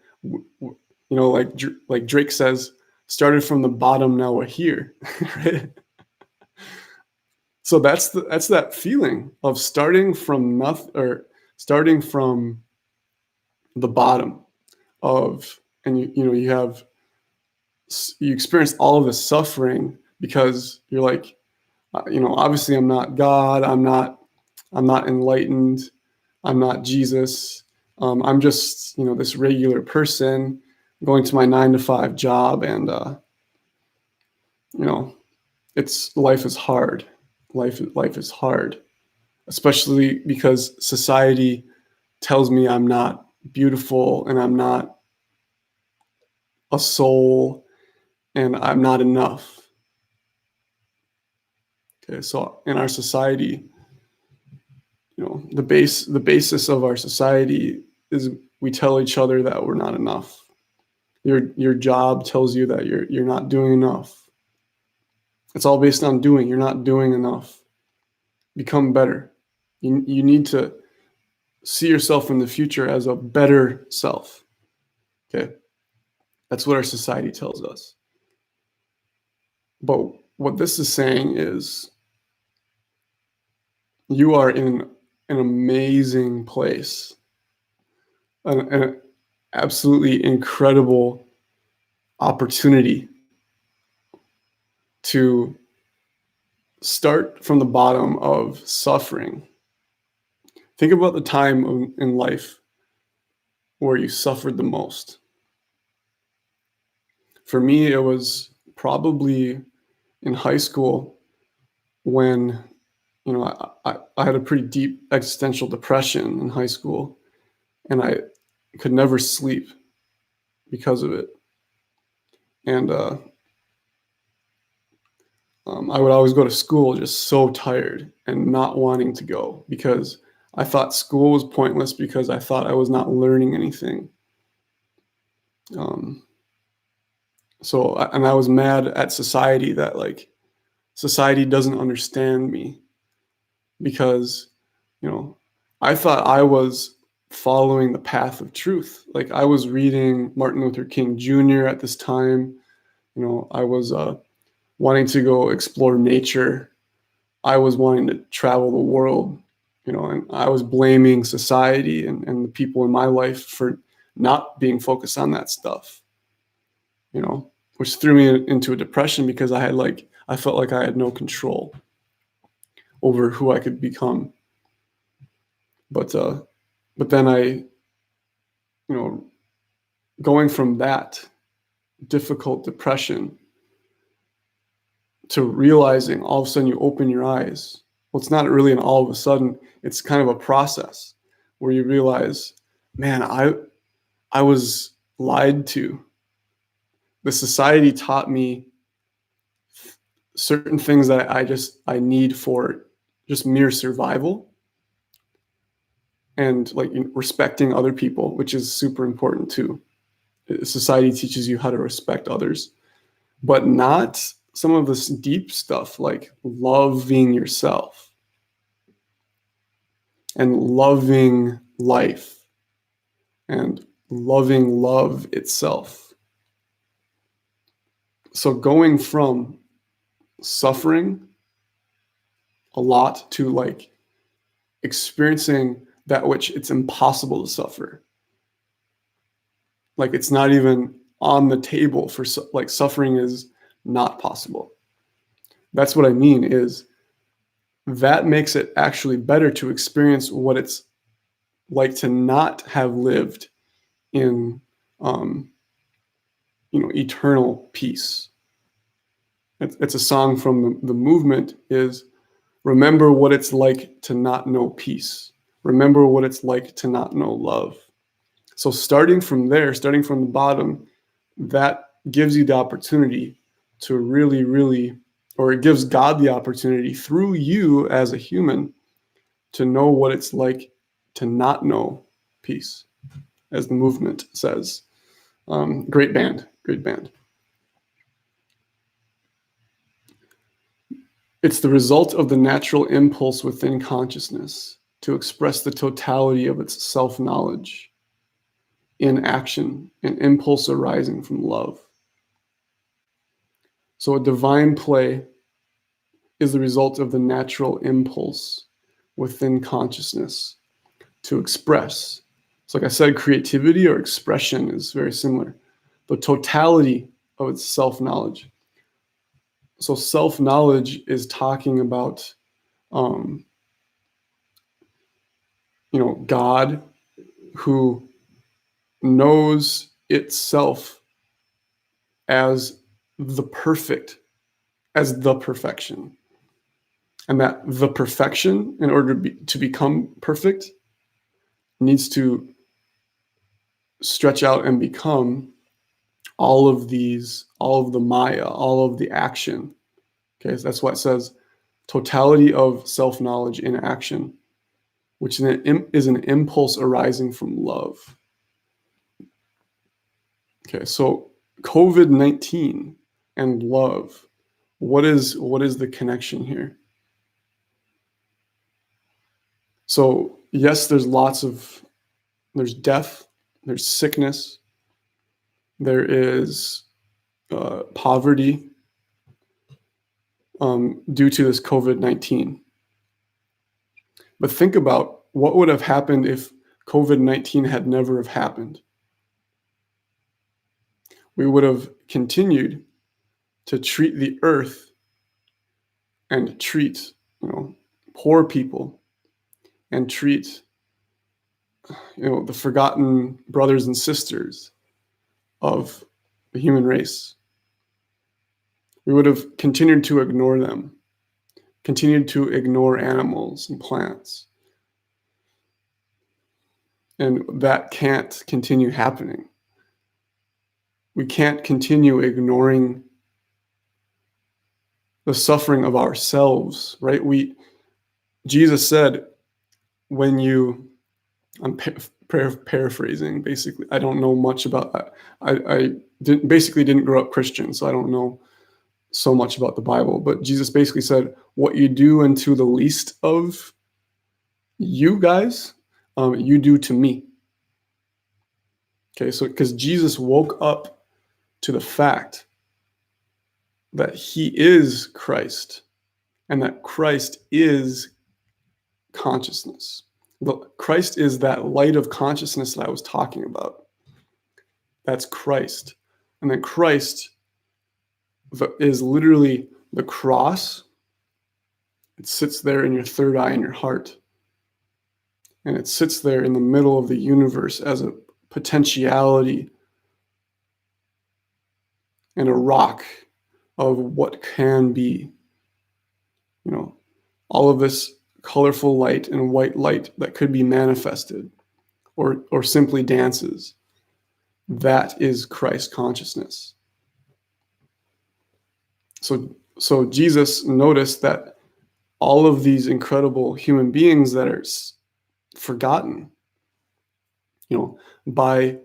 like Drake says, started from the bottom, now we're here, right? So that's that feeling of starting from nothing, or starting from the bottom of, and you experience all of the suffering because you're like, obviously I'm not God, I'm not enlightened, I'm not Jesus, I'm just this regular person going to my 9-to-5 job, and life is hard. Life is hard, especially because society tells me I'm not beautiful and I'm not a soul and I'm not enough. Okay, so in our society, the basis of our society is we tell each other that we're not enough. Your job tells you that you're not doing enough. It's all based on doing. You're not doing enough. Become better. You need to see yourself in the future as a better self. Okay. That's what our society tells us. But what this is saying is you are in an amazing place, an absolutely incredible opportunity to start from the bottom of suffering. Think about the time in life where you suffered the most. For me, it was probably in high school when, I had a pretty deep existential depression in high school, and I could never sleep because of it. And I would always go to school just so tired and not wanting to go because I thought school was pointless because I thought I was not learning anything. And I was mad at society that like society doesn't understand me because, I thought I was following the path of truth. Like I was reading Martin Luther King Jr. at this time. I was wanting to go explore nature. I was wanting to travel the world, and I was blaming society and the people in my life for not being focused on that stuff, which threw me into a depression because I felt like I had no control over who I could become. But then going from that difficult depression to realizing all of a sudden you open your eyes. Well, it's not really an all of a sudden, it's kind of a process where you realize, man, I was lied to. The society taught me certain things that I need for just mere survival, and like respecting other people, which is super important too. Society teaches you how to respect others, but not some of this deep stuff like loving yourself and loving life and loving love itself. So going from suffering a lot to like experiencing that which it's impossible to suffer. Like it's not even on the table for like suffering is not possible. That's what I mean is that makes it actually better to experience what it's like to not have lived in eternal peace. It's a song from the movement is remember what it's like to not know peace. Remember what it's like to not know love. So starting from there, starting from the bottom, that gives you the opportunity to really, really, or it gives God the opportunity through you as a human to know what it's like to not know peace, as the movement says. Great band. It's the result of the natural impulse within consciousness to express the totality of its self-knowledge in action, an impulse arising from love. So a divine play is the result of the natural impulse within consciousness to express. So like I said, creativity or expression is very similar. The totality of its self-knowledge. So self-knowledge is talking about, God who knows itself as the perfection. And that the perfection, in order to become perfect, needs to stretch out and become all of the Maya, all of the action. Okay, so that's why it says totality of self-knowledge in action, which is an impulse arising from love. Okay, so COVID-19 and love, what is the connection here? So yes, there's death, there's sickness, there is poverty due to this COVID-19. But think about what would have happened if COVID-19 had never have happened. We would have continued to treat the earth and treat, poor people and treat, the forgotten brothers and sisters of the human race. We would have continued to ignore them, continued to ignore animals and plants. And that can't continue happening. We can't continue ignoring the suffering of ourselves, right? Jesus said, when you, I'm paraphrasing basically. I don't know much about that. I didn't grow up Christian, so I don't know so much about the Bible. But Jesus basically said, "What you do unto the least of you guys, you do to me." Okay, so because Jesus woke up to the fact that he is Christ and that Christ is consciousness. Christ is that light of consciousness that I was talking about. That's Christ. And then Christ is literally the cross. It sits there in your third eye in your heart. And it sits there in the middle of the universe as a potentiality and a rock of what can be. You know, all of this colorful light and white light that could be manifested or simply dances. That is Christ consciousness. So Jesus noticed that all of these incredible human beings that are forgotten, by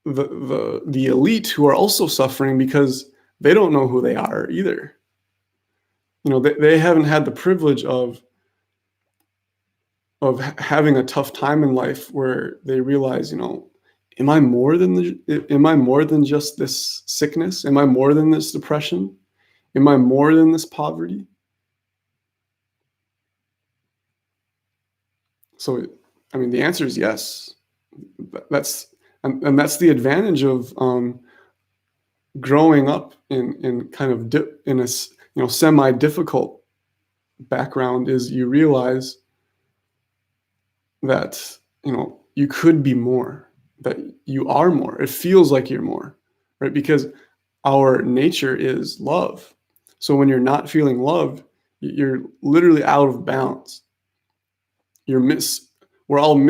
the elite who are also suffering because they don't know who they are either. They haven't had the privilege of having a tough time in life where they realize, am I more than just this sickness? Am I more than this depression? Am I more than this poverty? So, the answer is yes. That's the advantage of growing up in kind of in a semi-difficult background, is you realize that you could be more, that you are more. It feels like you're more, right? Because our nature is love. So when you're not feeling loved, you're literally out of bounds. We're all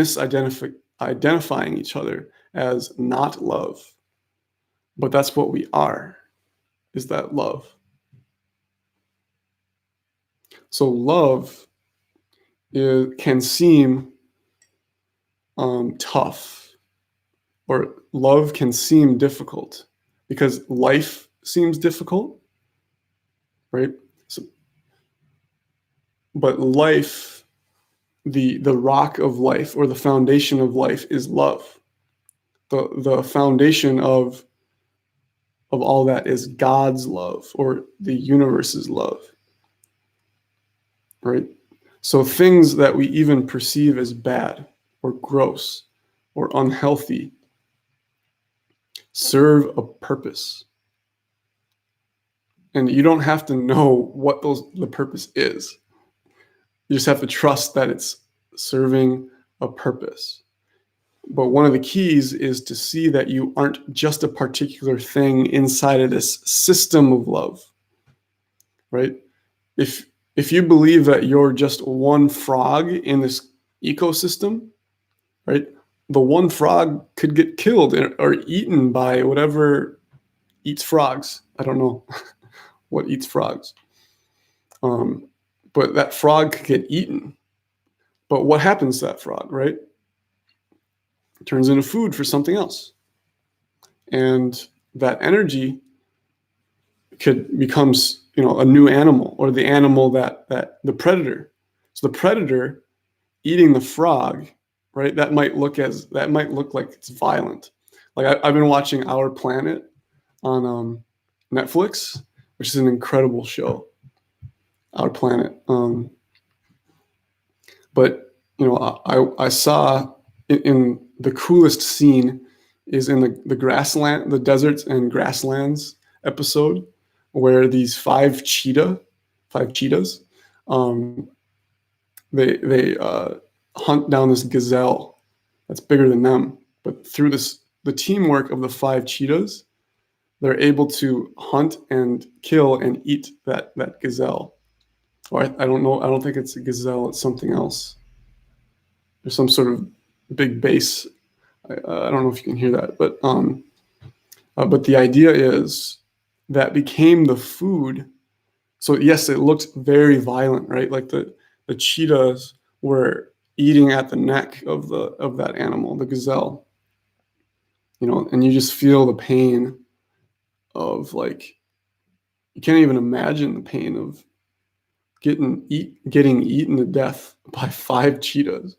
identifying each other as not love. But that's what we are, is that love. So love can seem tough, or love can seem difficult because life seems difficult, right? But life, the rock of life, or the foundation of life, is love. The foundation of all that is God's love, or the universe's love, right? So things that we even perceive as bad or gross or unhealthy serve a purpose. And you don't have to know what the purpose is. You just have to trust that it's serving a purpose. But one of the keys is to see that you aren't just a particular thing inside of this system of love, right? If you believe that you're just one frog in this ecosystem, right? The one frog could get killed or eaten by whatever eats frogs. I don't know what eats frogs. But that frog could get eaten. But what happens to that frog, right? It turns into food for something else. And that energy becomes, a new animal, or the animal that the predator. So the predator eating the frog, right? That might look like it's violent. Like I've been watching Our Planet on Netflix, which is an incredible show. Our Planet. But I saw in the coolest scene is in the grassland, the deserts and grasslands episode, where these five cheetahs, they hunt down this gazelle that's bigger than them. But through the teamwork of the five cheetahs, they're able to hunt and kill and eat that gazelle. Or I don't know. I don't think it's a gazelle. It's something else. There's some sort of big bass. I don't know if you can hear that, but the idea is that became the food. So yes, it looked very violent, right? Like the cheetahs were eating at the neck of that animal, the gazelle, and you just feel the pain of, like, you can't even imagine the pain of getting eaten to death by 5 cheetahs.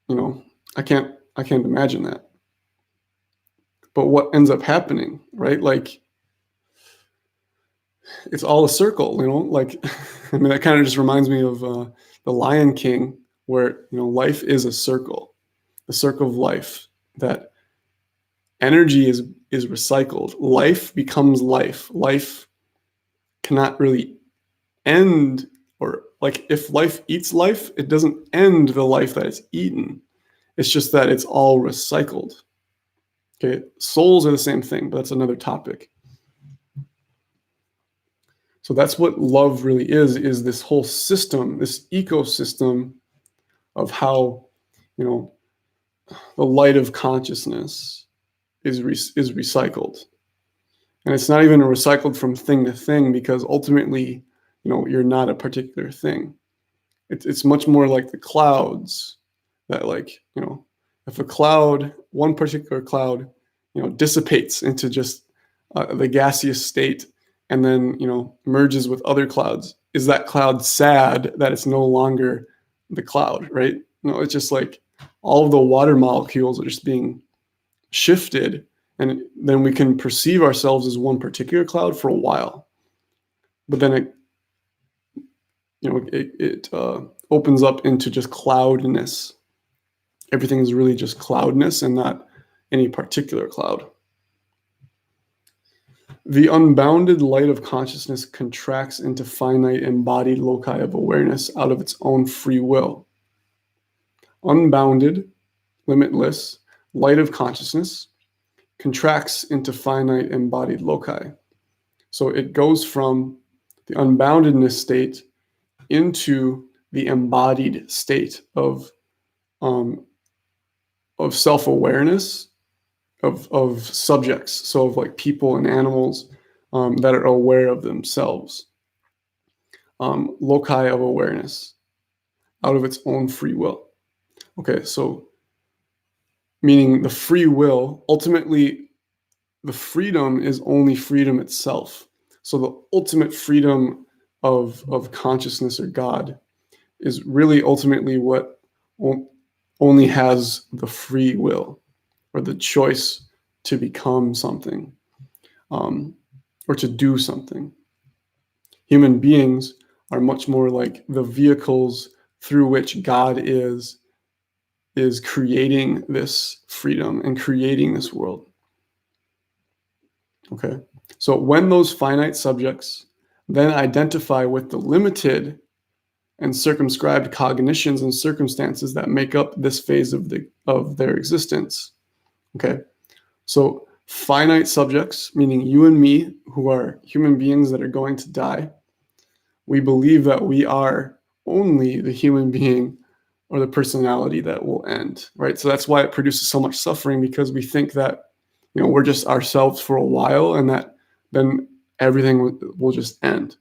I can't imagine that. But what ends up happening, right? Like, it's all a circle, like, I mean, that kind of just reminds me of the Lion King, where, life is a circle, the circle of life, that energy is recycled. Life becomes life. Life cannot really end, or, like, if life eats life, it doesn't end the life that it's eaten. It's just that it's all recycled. Okay, souls are the same thing, but that's another topic. So that's what love really is this whole system, this ecosystem of how, the light of consciousness is recycled. And it's not even recycled from thing to thing, because ultimately, you're not a particular thing. It's much more like the clouds, that, like, if one particular cloud, dissipates into just the gaseous state, and then, merges with other clouds, is that cloud sad that it's no longer the cloud, right? No, it's just like all of the water molecules are just being shifted, and then we can perceive ourselves as one particular cloud for a while, but then it opens up into just cloudness. Everything is really just cloudness and not any particular cloud. The unbounded light of consciousness contracts into finite embodied loci of awareness out of its own free will. Unbounded, limitless light of consciousness contracts into finite embodied loci. So it goes from the unboundedness state into the embodied state of self-awareness of subjects, so of, like, people and animals that are aware of themselves. Loci of awareness out of its own free will. Okay, so meaning the free will, ultimately, the freedom is only freedom itself. So the ultimate freedom of consciousness or God is really ultimately what only has the free will, or the choice to become something, or to do something. Human beings are much more like the vehicles through which God is creating this freedom and creating this world. Okay, so when those finite subjects then identify with the limited and circumscribed cognitions and circumstances that make up this phase of their existence. Okay, so finite subjects, meaning you and me, who are human beings that are going to die, we believe that we are only the human being or the personality that will end, right? So that's why it produces so much suffering, because we think that, we're just ourselves for a while, and that then everything will just end.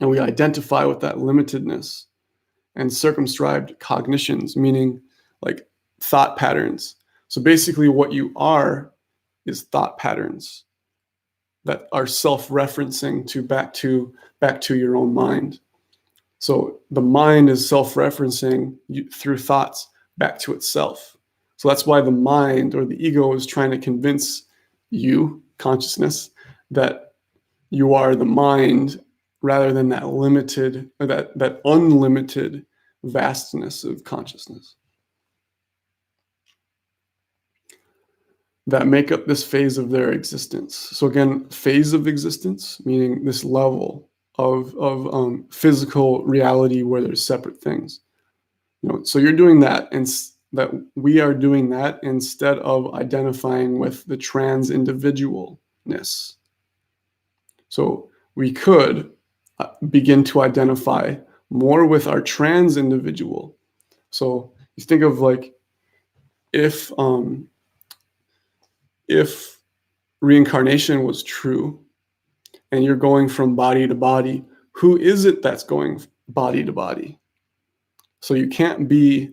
And we identify with that limitedness and circumscribed cognitions, meaning, like, thought patterns. So basically what you are is thought patterns that are self-referencing back to your own mind. So the mind is self-referencing through thoughts back to itself. So that's why the mind, or the ego, is trying to convince you, consciousness, that you are the mind, rather than that limited, or that unlimited vastness of consciousness that make up this phase of their existence. So again, phase of existence, meaning this level of physical reality where there's separate things. So you're doing that, and that we are doing that instead of identifying with the trans individualness. So we could begin to identify more with our trans individual. So you think of, like, if reincarnation was true, and you're going from body to body, who is it that's going body to body? So you can't be,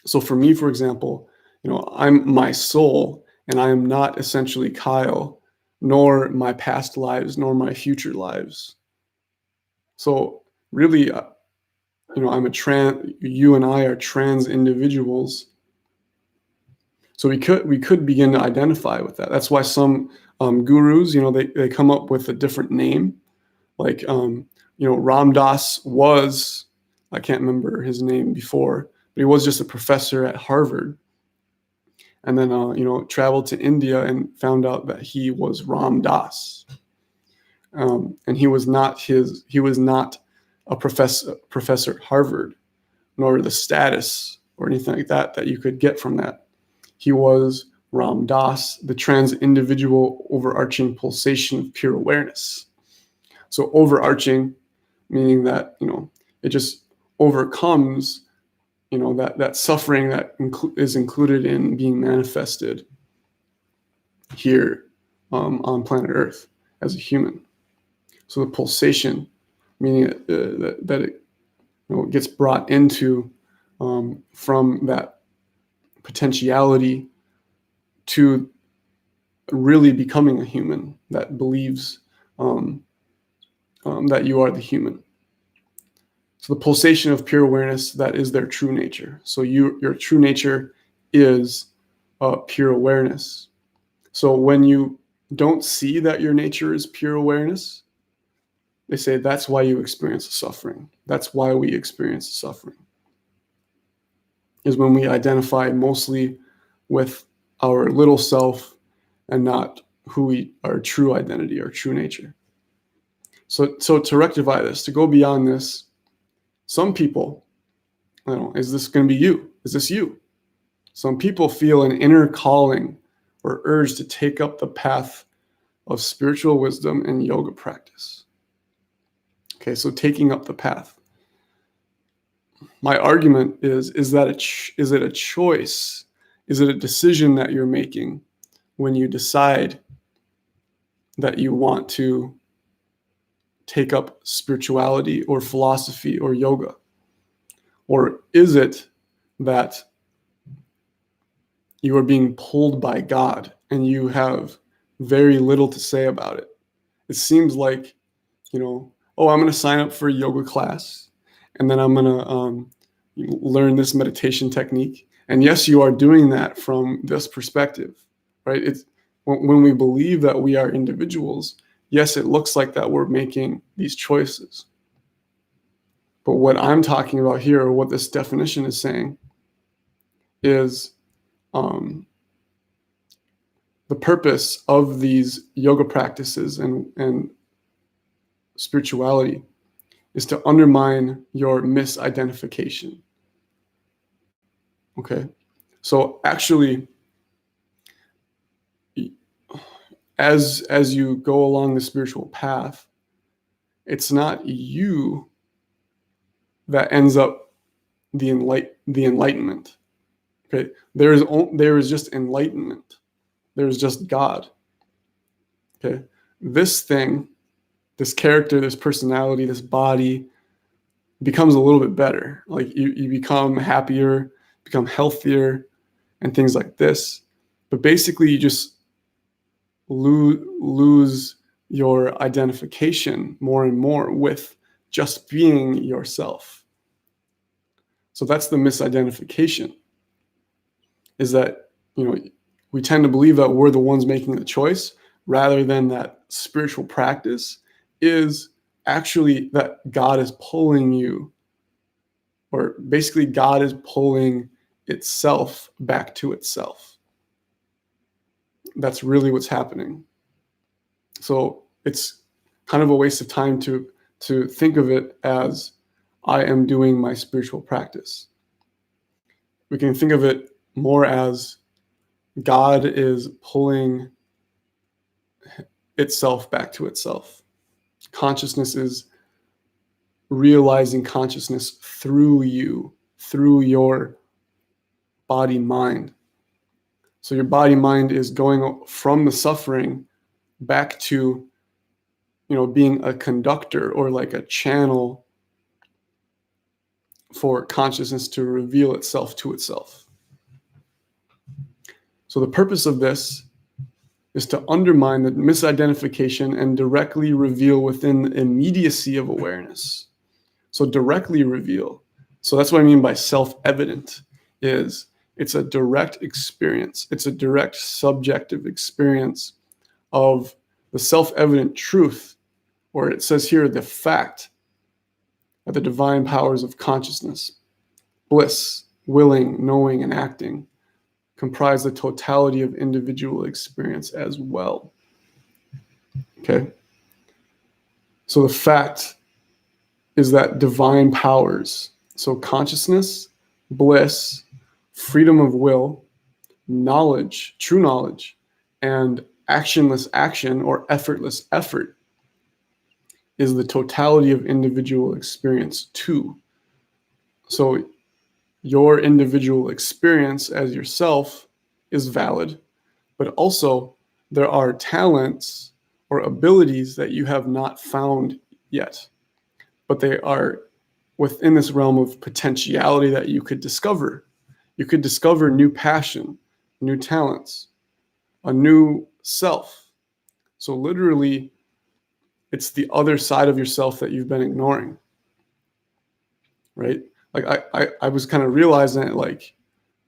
so for me, for example, I'm my soul, and I am not essentially Kyle, nor my past lives, nor my future lives. So really, you and I are trans individuals. So we could begin to identify with that. That's why some gurus, they come up with a different name. Like, Ram Dass was, I can't remember his name before, but he was just a professor at Harvard. And then, traveled to India and found out that he was Ram Dass. And he was not a professor at Harvard, nor the status or anything like that you could get from that. He was Ram Dass, the trans individual overarching pulsation of pure awareness. So overarching, meaning that, it just overcomes, that suffering that is included in being manifested here on planet Earth as a human. So the pulsation, meaning that it gets brought into from that potentiality to really becoming a human that believes that you are the human. So the pulsation of pure awareness, that is their true nature. So your true nature is pure awareness. So when you don't see that your nature is pure awareness, they say that's why you experience suffering. That's why we experience suffering, is when we identify mostly with our little self and not our true identity, our true nature. So to rectify this, to go beyond this, some people, I don't know, is this going to be you? Is this you? Some people feel an inner calling or urge to take up the path of spiritual wisdom and yoga practice. Okay, so taking up the path. My argument is it a choice? Is it a decision that you're making when you decide that you want to take up spirituality or philosophy or yoga? Or is it that you are being pulled by God and you have very little to say about it? It seems like, I'm going to sign up for a yoga class, and then I'm going to learn this meditation technique. And yes, you are doing that from this perspective, right? It's when we believe that we are individuals, yes, it looks like that we're making these choices. But what I'm talking about here, or what this definition is saying, is the purpose of these yoga practices and spirituality is to undermine your misidentification. Okay, so actually, as you go along the spiritual path, it's not you that ends up the enlightenment. Okay, there is just enlightenment. There is just God. Okay, this thing, this character, this personality, this body becomes a little bit better. Like you become happier, become healthier, and things like this. But basically, you just lose your identification more and more with just being yourself. So that's the misidentification, is that, we tend to believe that we're the ones making the choice, rather than that spiritual practice is actually that God is pulling you, or basically God is pulling itself back to itself. That's really what's happening. So it's kind of a waste of time to think of it as I am doing my spiritual practice. We can think of it more as God is pulling itself back to itself. Consciousness is realizing consciousness through you, through your body mind. So your body mind is going from the suffering back to, being a conductor, or like a channel for consciousness to reveal itself to itself. So the purpose of this is to undermine the misidentification and directly reveal within the immediacy of awareness. So directly reveal. So that's what I mean by self-evident, is it's a direct experience. It's a direct subjective experience of the self-evident truth, or it says here, the fact that the divine powers of consciousness, bliss, willing, knowing, and acting comprise the totality of individual experience as well. Okay? So the fact is that divine powers, so consciousness, bliss, freedom of will, knowledge, true knowledge, and actionless action or effortless effort is the totality of individual experience too. So your individual experience as yourself is valid, but also there are talents or abilities that you have not found yet, but they are within this realm of potentiality that you could discover. You could discover new passion, new talents, a new self. So literally, it's the other side of yourself that you've been ignoring, right? Like I was kind of realizing it like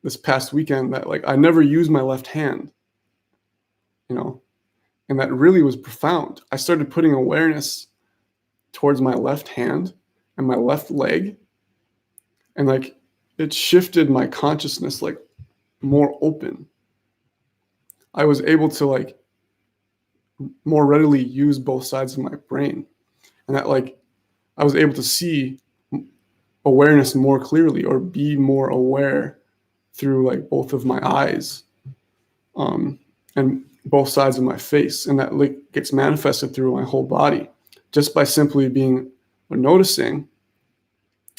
this past weekend that like I never used my left hand, you know, and that really was profound. I started putting awareness towards my left hand and my left leg, and like it shifted my consciousness like more open. I was able to like more readily use both sides of my brain, and that like I was able to see awareness more clearly or be more aware through like both of my eyes and both sides of my face, and that like gets manifested through my whole body just by simply being or noticing.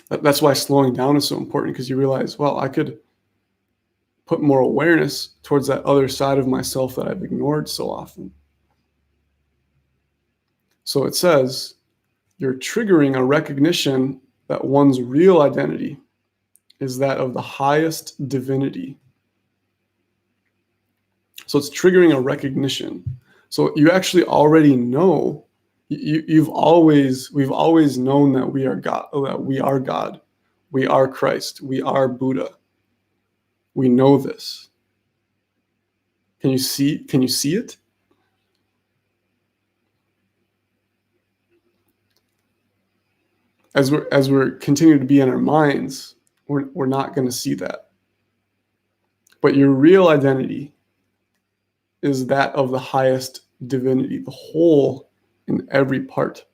That's why slowing down is so important, because you realize, well, I could put more awareness towards that other side of myself that I've ignored so often. So it says you're triggering a recognition that one's real identity is that of the highest divinity. So it's triggering a recognition. So you actually already know, we've always known that we are God, we are Christ, we are Buddha. We know this. Can you see it? As we're continuing to be in our minds, we're not going to see that. But your real identity is that of the highest divinity, the whole in every part.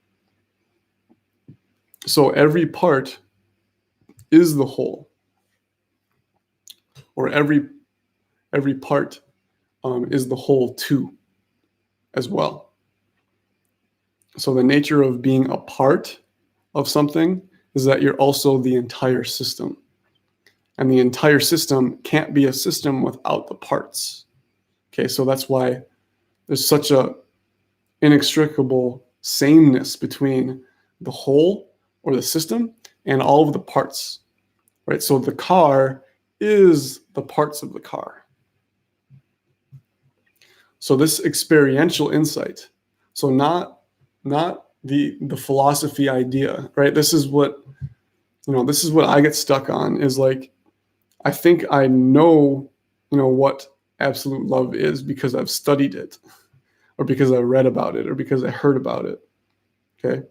So every part is the whole, or every part is the whole too, as well. So the nature of being a part of something is that you're also the entire system. And the entire system can't be a system without the parts. Okay, so that's why there's such a inextricable sameness between the whole or the system and all of the parts, right? So the car is the parts of the car. So this experiential insight, so not the philosophy idea, right? This is what I get stuck on, is like, I think I know, what absolute love is because I've studied it, or because I read about it, or because I heard about it. Okay.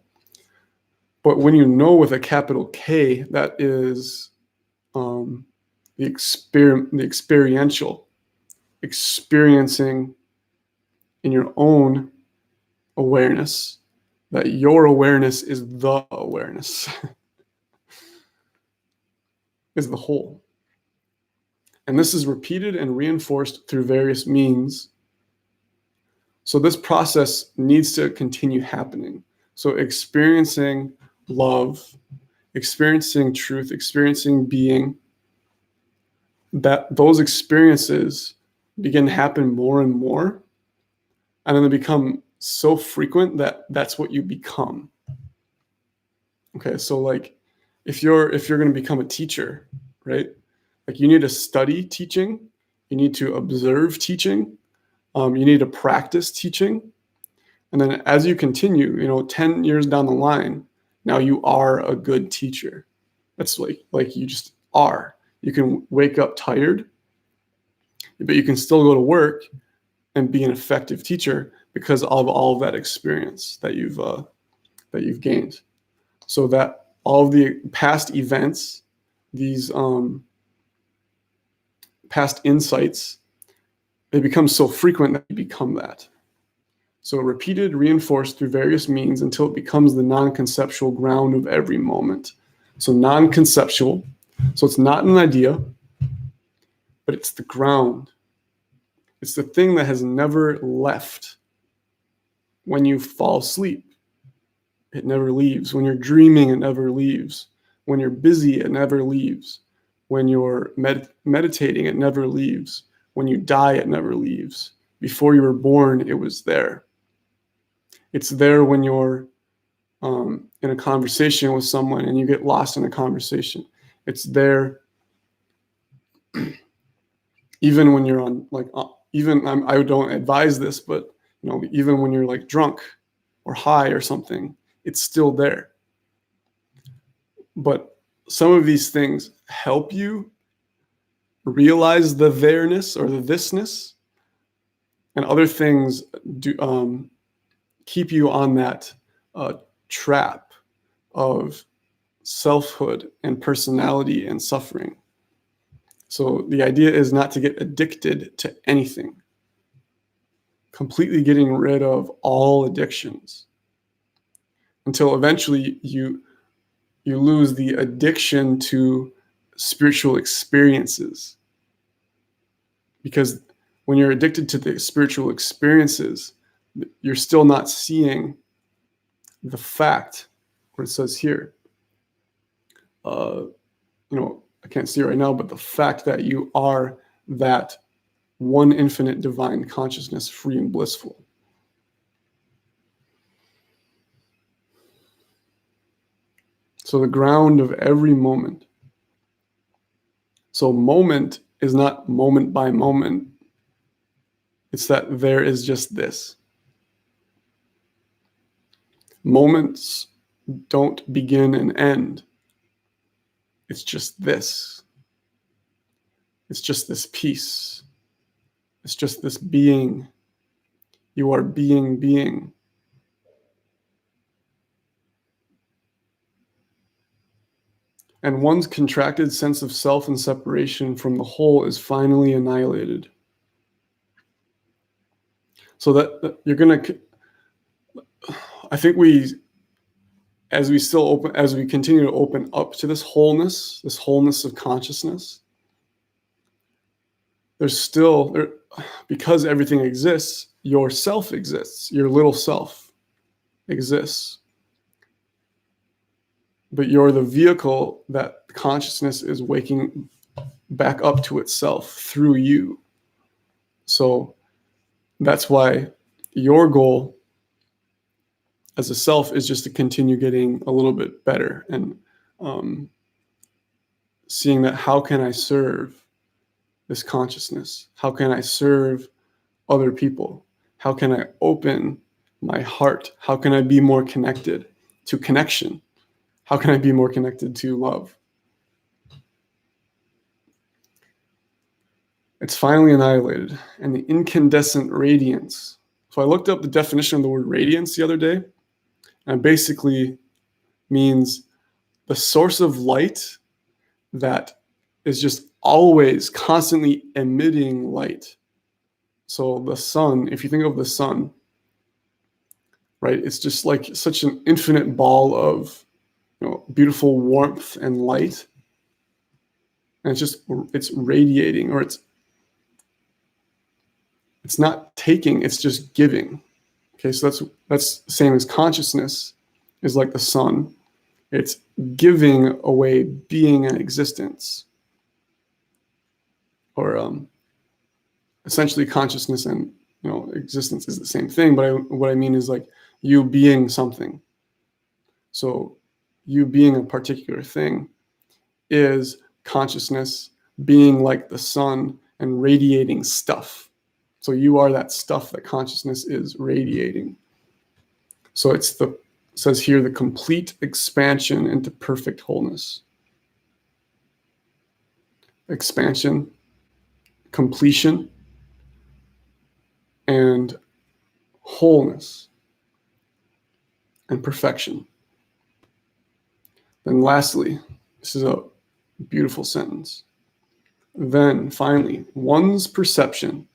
But when you know with a capital K, that is the experiential, experiencing in your own awareness, that your awareness is the awareness, is the whole. And this is repeated and reinforced through various means. So this process needs to continue happening. So experiencing love, experiencing truth, experiencing being, that those experiences begin to happen more and more, and then they become so frequent that that's what you become. Okay, so like if you're going to become a teacher, right? Like you need to study teaching, you need to observe teaching, you need to practice teaching, and then as you continue, 10 years down the line, now you are a good teacher. That's like you just are. You can wake up tired, but you can still go to work and be an effective teacher because of all of that experience that you've gained. So that all of the past events, these past insights, they become so frequent that you become that. So repeated, reinforced through various means until it becomes the non-conceptual ground of every moment. So non-conceptual, so it's not an idea, but it's the ground. It's the thing that has never left. When you fall asleep, it never leaves. When you're dreaming, it never leaves. When you're busy, it never leaves. When you're meditating, it never leaves. When you die, it never leaves. Before you were born, it was there. It's there when you're in a conversation with someone and you get lost in a conversation. It's there even when you're on I don't advise this, but even when you're like drunk or high or something, it's still there. But some of these things help you realize the there-ness or the this-ness, and other things do keep you on that trap of selfhood and personality and suffering. So the idea is not to get addicted to anything. Completely getting rid of all addictions until eventually you lose the addiction to spiritual experiences. Because when you're addicted to the spiritual experiences, you're still not seeing the fact, what it says here. I can't see it right now, but the fact that you are that one infinite divine consciousness, free and blissful. So the ground of every moment. So moment is not moment by moment. It's that there is just this. Moments don't begin and end. It's just this. It's just this peace. It's just this being. You are being. And one's contracted sense of self and separation from the whole is finally annihilated. So that you're going to, I think as we continue to open up to this wholeness of consciousness, there's still, because everything exists, your self exists, your little self exists. But you're the vehicle that consciousness is waking back up to itself through you. So that's why your goal as a self is just to continue getting a little bit better and seeing that how can I serve this consciousness? How can I serve other people? How can I open my heart? How can I be more connected to connection? How can I be more connected to love? It's finally annihilated. And the incandescent radiance. So I looked up the definition of the word radiance the other day, and it basically means the source of light that is just always constantly emitting light. So the sun, if you think of the sun, right, it's just like such an infinite ball of beautiful warmth and light, and it's radiating, or it's not taking, it's just giving. Okay, so that's the same as consciousness is like the sun. It's giving away being and existence, or essentially consciousness and existence is the same thing. But what I mean is like you being something. So you being a particular thing, is consciousness being like the sun and radiating stuff. So you are that stuff that consciousness is radiating. So it says here, the complete expansion into perfect wholeness. Expansion, completion, and wholeness and perfection. Then lastly, this is a beautiful sentence. Then finally, one's perception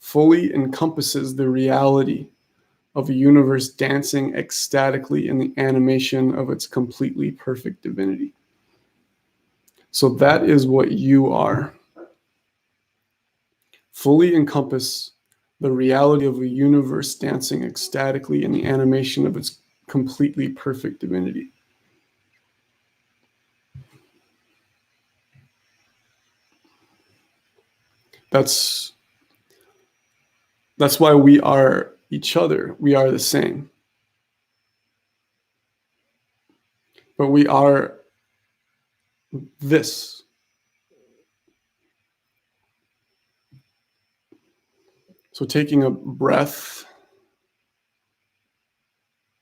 fully encompasses the reality of a universe dancing ecstatically in the animation of its completely perfect divinity. So that is what you are. Fully encompass the reality of a universe dancing ecstatically in the animation of its completely perfect divinity. That's why we are each other. We are the same. But we are this. So taking a breath,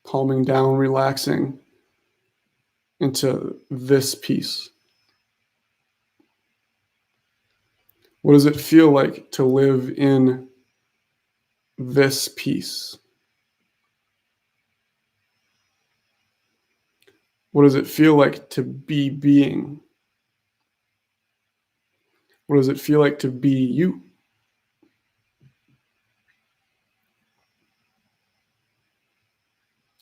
calming down, relaxing into this peace. What does it feel like to live in this peace? What does it feel like to be being? What does it feel like to be you?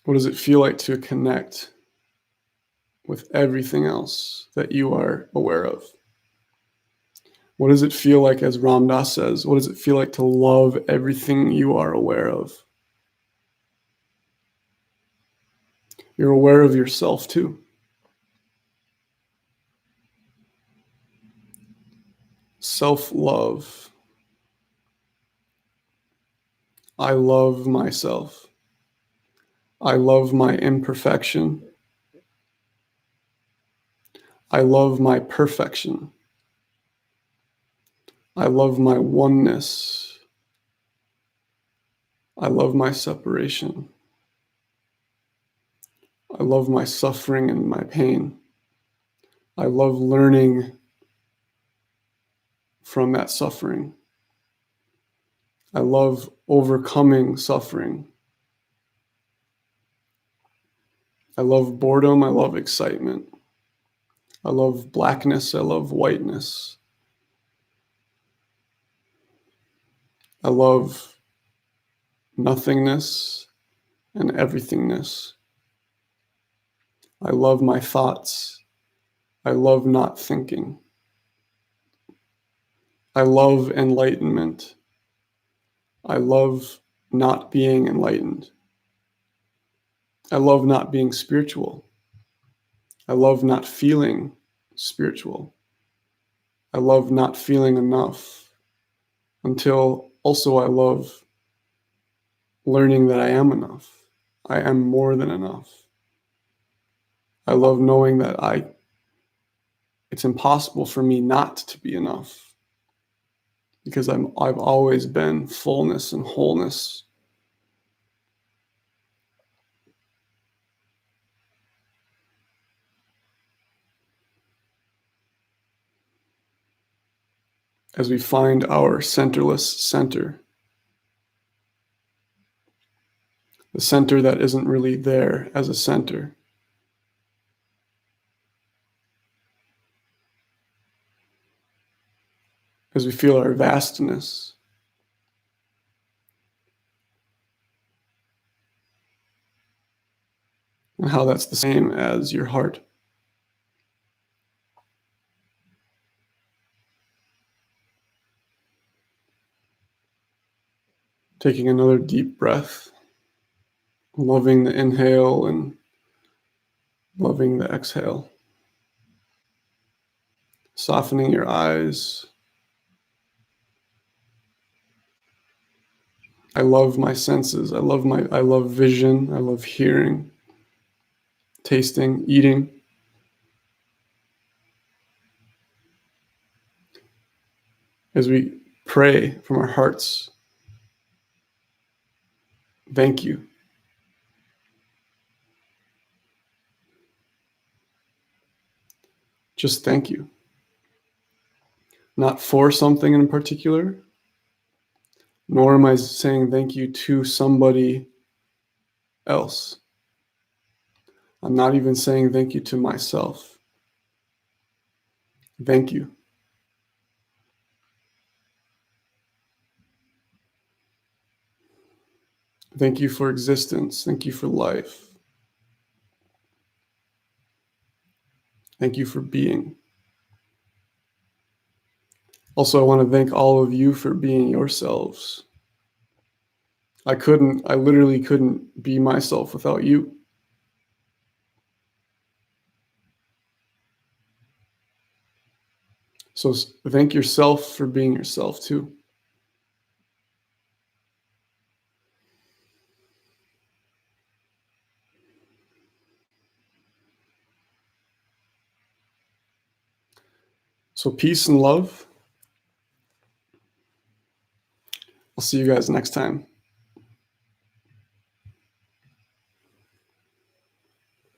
What does it feel like to connect with everything else that you are aware of? What does it feel like, as Ram Dass says, what does it feel like to love everything you are aware of? You're aware of yourself too. Self-love. I love myself. I love my imperfection. I love my perfection. I love my oneness. I love my separation. I love my suffering and my pain. I love learning from that suffering. I love overcoming suffering. I love boredom. I love excitement. I love blackness. I love whiteness. I love nothingness and everythingness. I love my thoughts. I love not thinking. I love enlightenment. I love not being enlightened. I love not being spiritual. I love not feeling spiritual. I love not feeling enough, until also I love learning that I am enough. I am more than enough. I love knowing that it's impossible for me not to be enough, because I've always been fullness and wholeness. As we find our centerless center, the center that isn't really there as a center, as we feel our vastness, and how that's the same as your heart. Taking another deep breath, loving the inhale and loving the exhale. Softening your eyes. I love my senses. I love vision. I love hearing, tasting, eating. As we pray from our hearts, thank you. Just thank you. Not for something in particular, nor am I saying thank you to somebody else. I'm not even saying thank you to myself. Thank you. Thank you for existence. Thank you for life. Thank you for being. Also, I want to thank all of you for being yourselves. I literally couldn't be myself without you. So thank yourself for being yourself too. So peace and love. I'll see you guys next time.